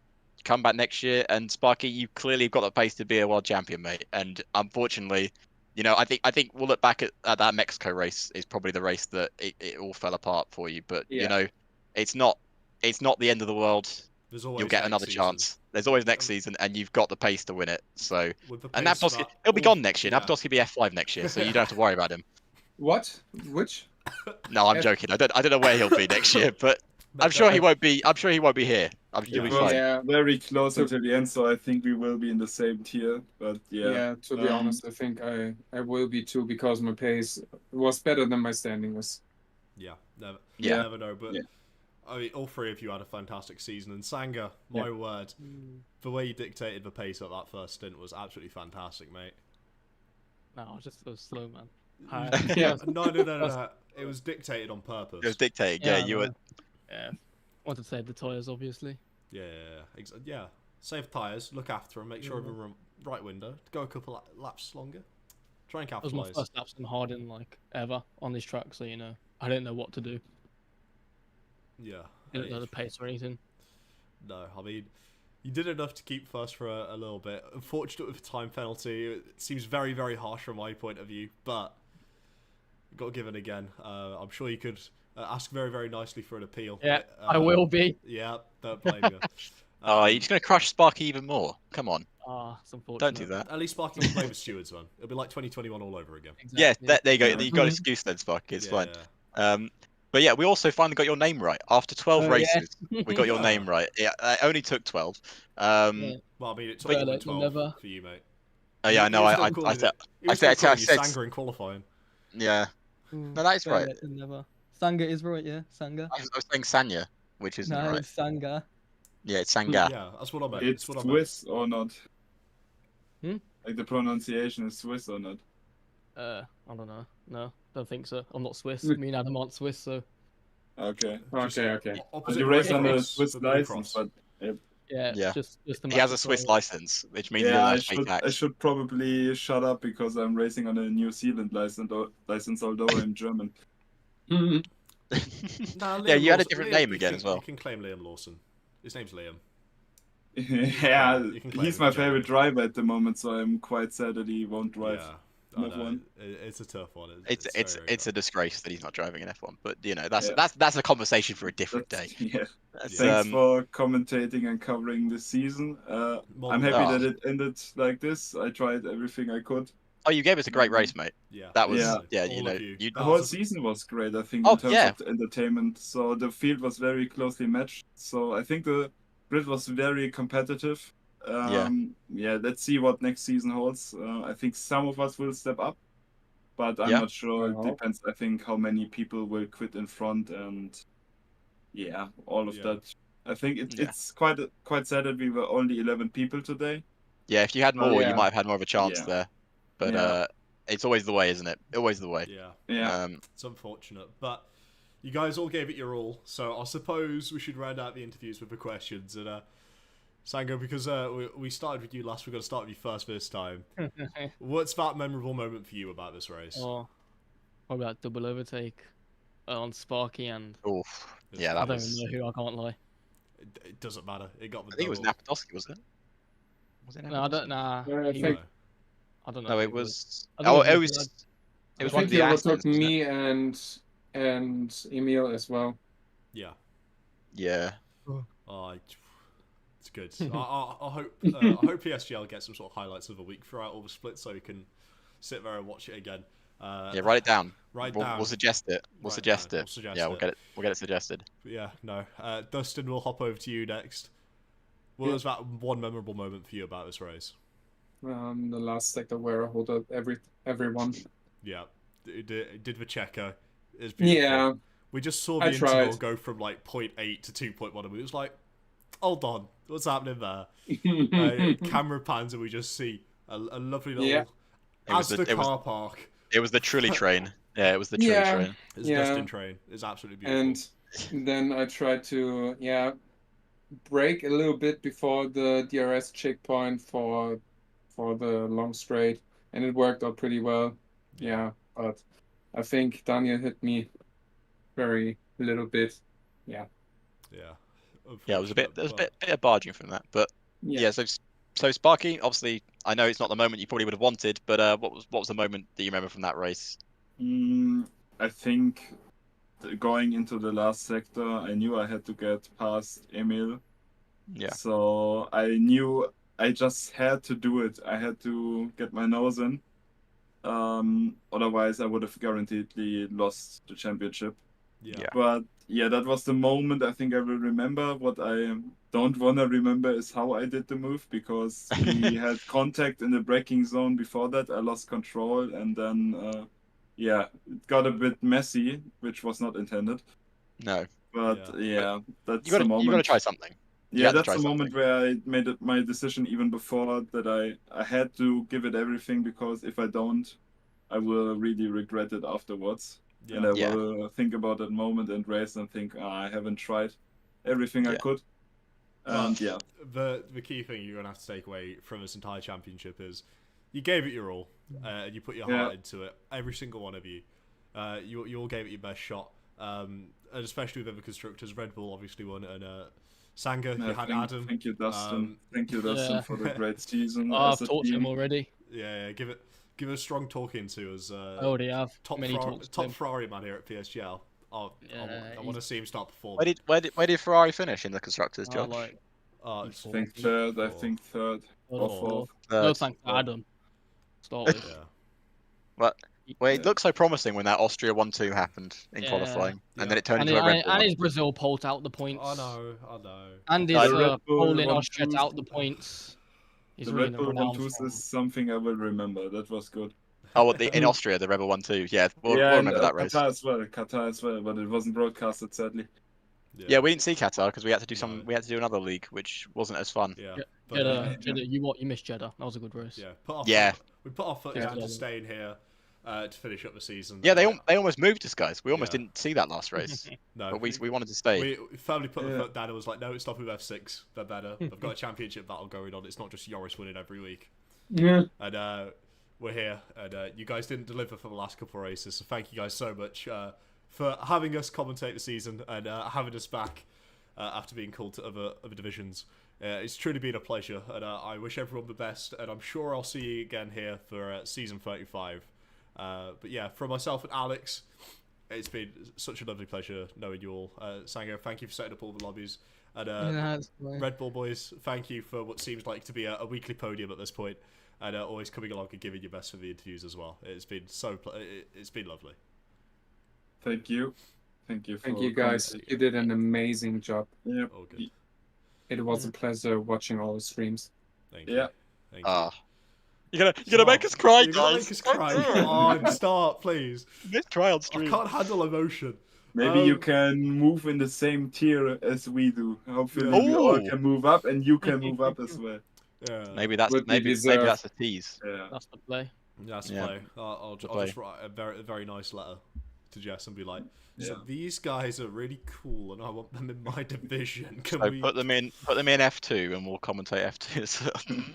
come back next year, and Sparky, you clearly got the pace to be a world champion, mate. And unfortunately, you know, I think we'll look back at that Mexico race is probably the race that it all fell apart for you. But you know, it's not the end of the world. You'll get another chance. There's always next season, and you've got the pace to win it. So, and Napadovsky, he'll be gone next year. Napadovsky will be F5 next year, so you don't have to worry about him. What? Which? No, I'm joking. I don't know where he'll be next year, but I'm sure he won't be. I'm sure he won't be here. You'll be fine. Yeah, very close until the end, so I think we will be in the same tier. But yeah, to be honest, I think I will be too, because my pace was better than my standing was. Yeah, never know. But I mean, all three of you had a fantastic season, and Sanga, my word, the way you dictated the pace at that first stint was absolutely fantastic, mate. No, I was just so slow, man. No. It was dictated on purpose. It was dictated. Yeah, you were. Yeah, wanted to save the tyres, obviously. Yeah. Save tyres, look after them, make sure everyone right window. Go a couple laps longer. Try and capitalise. It was my first laps in Harding, like, ever on this track, so, you know, I didn't know what to do. Yeah. I didn't know the pace or anything. No, I mean, you did enough to keep first for a little bit. Unfortunate with the time penalty. It seems very, very harsh from my point of view, but got to give it again. I'm sure you could ask very, very nicely for an appeal. Yeah, I will be. Yeah, don't blame you. Oh, you're just going to crush Sparky even more. Come on. It's unfortunate. Don't do that. At least Sparky can play with stewards, man. It'll be like 2021 all over again. Exactly. Yeah, there you go. You got an excuse then, Sparky. It's fine. But yeah, we also finally got your name right. After 12 races, we got your name right. Yeah, it only took 12. Well, I mean, it took more than 12 for you, mate. Oh yeah, I know. I said Sanga in qualifying. Yeah. No, that is right. Never. Sanga is right, yeah. Sanga. I was saying Sanya, which isn't right. It's Sanga. Yeah, it's Sanga. Yeah, that's what I meant. It's Swiss or not? Hmm? Like the pronunciation is Swiss or not? I don't know. No, don't think so. I'm not Swiss. Me and Adam aren't Swiss, so. Okay. You race on a Swiss license, but yeah. Just he has a Swiss license, which means I should probably shut up because I'm racing on a New Zealand license, although I'm German. Yeah, you had a different name again as well. You can claim Liam Lawson. His name's Liam. Yeah, he's my favorite driver at the moment, so I'm quite sad that he won't drive. Yeah, F1. It's a tough one. It's a disgrace that he's not driving an F1, but you know that's a conversation for a different day. Yeah. Thanks for commentating and covering this season. I'm happy that it ended like this. I tried everything I could. Oh, you gave us a great race, mate. Yeah, that was the whole season was great. I think in terms of entertainment. So the field was very closely matched. So I think the grid was very competitive. Let's see what next season holds. I think some of us will step up, but I'm not sure. It depends. I think how many people will quit in front, and all of that. I think it's quite sad that we were only 11 people today. Yeah, if you had more, you might have had more of a chance there. But it's always the way, isn't it? Always the way. Yeah. It's unfortunate, but you guys all gave it your all. So I suppose we should round out the interviews with the questions. And Sango, because we started with you last, we're going to start with you first this time. What's that memorable moment for you about this race? Oh, probably that double overtake on Sparky and. Yeah, I don't even know who. I can't lie. It doesn't matter. It got the. I think it was Napadovsky, was it? Was it Napadovsky? No, I don't. Nah. I don't know. No, it was. It was. It was one of the accidents. Me and Emil as well. Yeah. Yeah. It's good. I hope PSGL gets some sort of highlights of the week throughout all the splits, so we can sit there and watch it again. Write it down. We'll suggest it. We'll suggest it. We'll get it suggested. But yeah, no. Dustin, we'll hop over to you next. What was that one memorable moment for you about this race? the last sector where I hold up everyone. Yeah, did the checker. It was beautiful. Yeah, We just saw the I interval tried. go from like 0.8 to 2.1, and we was like, hold on, what's happening there? Camera pans, and we just see a lovely little. Yeah. Car park. It was the Trilly train. Yeah, it was the Trilly Yeah. train. It's a Dustin train. It's absolutely beautiful. And then I tried to brake a little bit before the DRS checkpoint for the long straight, and it worked out pretty well. Yeah, but I think Daniel hit me very little bit. Yeah. Yeah. Yeah, it was a bit of barging from that, but Yeah. So Sparky, obviously, I know it's not the moment you probably would have wanted, but what was the moment that you remember from that race? I think going into the last sector, I knew I had to get past Emil. Yeah. So I knew I just had to do it. I had to get my nose in. Otherwise, I would have guaranteedly lost the championship. Yeah. But yeah, that was the moment I think I will remember. What I don't want to remember is how I did the move, because we had contact in the braking zone before that. I lost control, and then it got a bit messy, which was not intended. No. But that's the moment. You got to try something. Yeah, that's the moment where I made my decision even before that. I had to give it everything, because if I don't, I will really regret it afterwards. Yeah. And I will think about that moment and race and think, I haven't tried everything I could. And the key thing you're gonna have to take away from this entire championship is you gave it your all, and you put your heart into it. Every single one of you, you all gave it your best shot. And especially with the constructors, Red Bull obviously won, and Sanga, you had Adam. Thank you, Dustin. Thank you, Dustin, for the great season. I've talked to him already. Yeah, give it a strong talking to us. I already have. Top Ferrari man here at PSGL. I want to see him start performing. Where did Ferrari finish in the constructors, Josh? I think third. Or fourth. No thanks to Adam. Started. Well, it looked so promising when that Austria 1-2 happened in qualifying, and then it turned into a Red Bull. And his Brazil pole out the points. I know. And his pole in Austria out the points. The Red Bull 1-2 is something I will remember. That was good. Oh, in Austria, the Rebel 1-2. Yeah, we'll remember that race. Qatar as well, but it wasn't broadcasted, sadly. Yeah, we didn't see Qatar because we had to do We had to do another league, which wasn't as fun. Yeah, Jeddah, you missed Jeddah. That was a good race. Yeah, we put our foot down to staying here to finish up the season. Yeah, they almost moved us, guys. We almost didn't see that last race. No, but we wanted to stay. We firmly put the foot down and was like, no, it's not with F6. They're better. They've got a championship battle going on. It's not just Joris winning every week. Yeah. And we're here, and you guys didn't deliver for the last couple of races, so thank you guys so much for having us commentate the season and having us back after being called to other divisions. It's truly been a pleasure, and I wish everyone the best, and I'm sure I'll see you again here for season 35. But yeah, from myself and Alex, it's been such a lovely pleasure knowing you all. Sango, thank you for setting up all the lobbies. And Red Bull boys, thank you for what seems like to be a weekly podium at this point, and always coming along and giving your best for the interviews as well. It's been it's been lovely. Thank you. Thank you, guys. You did an amazing job. Yeah. All good. It was a pleasure watching all the streams. Thank you. Yeah. Thank you. You're gonna make us cry, You're gonna guys. make us cry. Come on, start, please. Let's cry on I stream. can't handle emotion. Maybe you can move in the same tier as we do. Hopefully we all can move up, and you can move up as well. Yeah. Maybe that's a tease. Yeah. That's the play. That's the play. I'll just write a very nice letter to Jess and be like, so these guys are really cool, and I want them in my division. Can we put them in F2, and we'll commentate F2.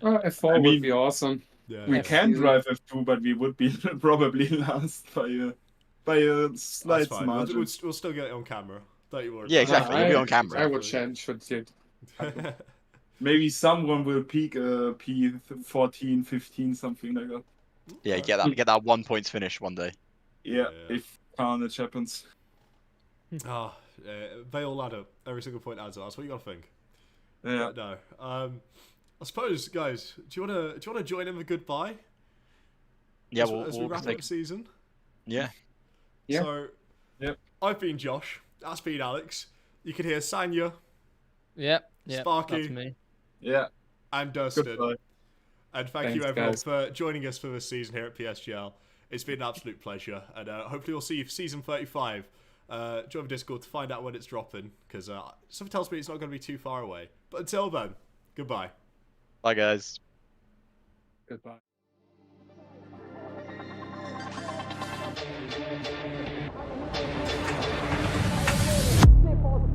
F4 would be awesome. Yeah. We can drive F2, but we would be probably last by a slight margin. We'll still get it on camera. Don't you worry. Yeah, exactly. You'll be on camera. I would change for it. Maybe someone will peak P14, 15, something like that. Yeah, get that 1 points finish one day. Yeah, if carnage happens. They all add up. Every single point adds up. That's what you gotta think. Yeah. But no. I suppose, guys, do you wanna join in the goodbye? Yeah, as we wrap up the season. Yeah. Yeah. So, I've been Josh. That's been Alex. You can hear Sanya. Yep. Sparky. That's me. Yeah. And Dustin. Goodbye. And thank you Thanks, everyone guys. for joining us for this season here at PSGL. It's been an absolute pleasure, and hopefully we'll see you for season 35. Join the Discord to find out when it's dropping, because something tells me it's not going to be too far away. But until then, goodbye. Bye, guys. Goodbye.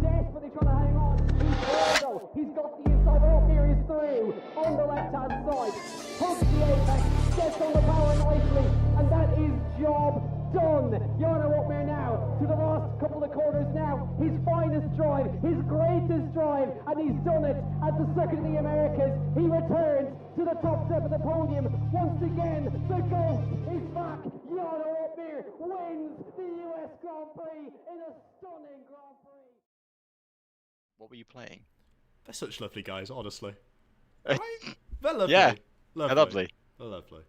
Desperately trying to hang on. He's got the inside. All here is through on the left hand side. Hooks the apex, gets on the power nicely, and that is job done. Jarno Opmeer now to the last couple of corners now. His finest drive, his greatest drive, and he's done it at the Circuit of the Americas. He returns to the top step of the podium. Once again, the ghost is back. Jarno Opmeer wins the US Grand Prix in a stunning Grand Prix. What were you playing? They're such lovely guys, honestly. Right? They're lovely. Yeah, lovely. lovely. They're lovely.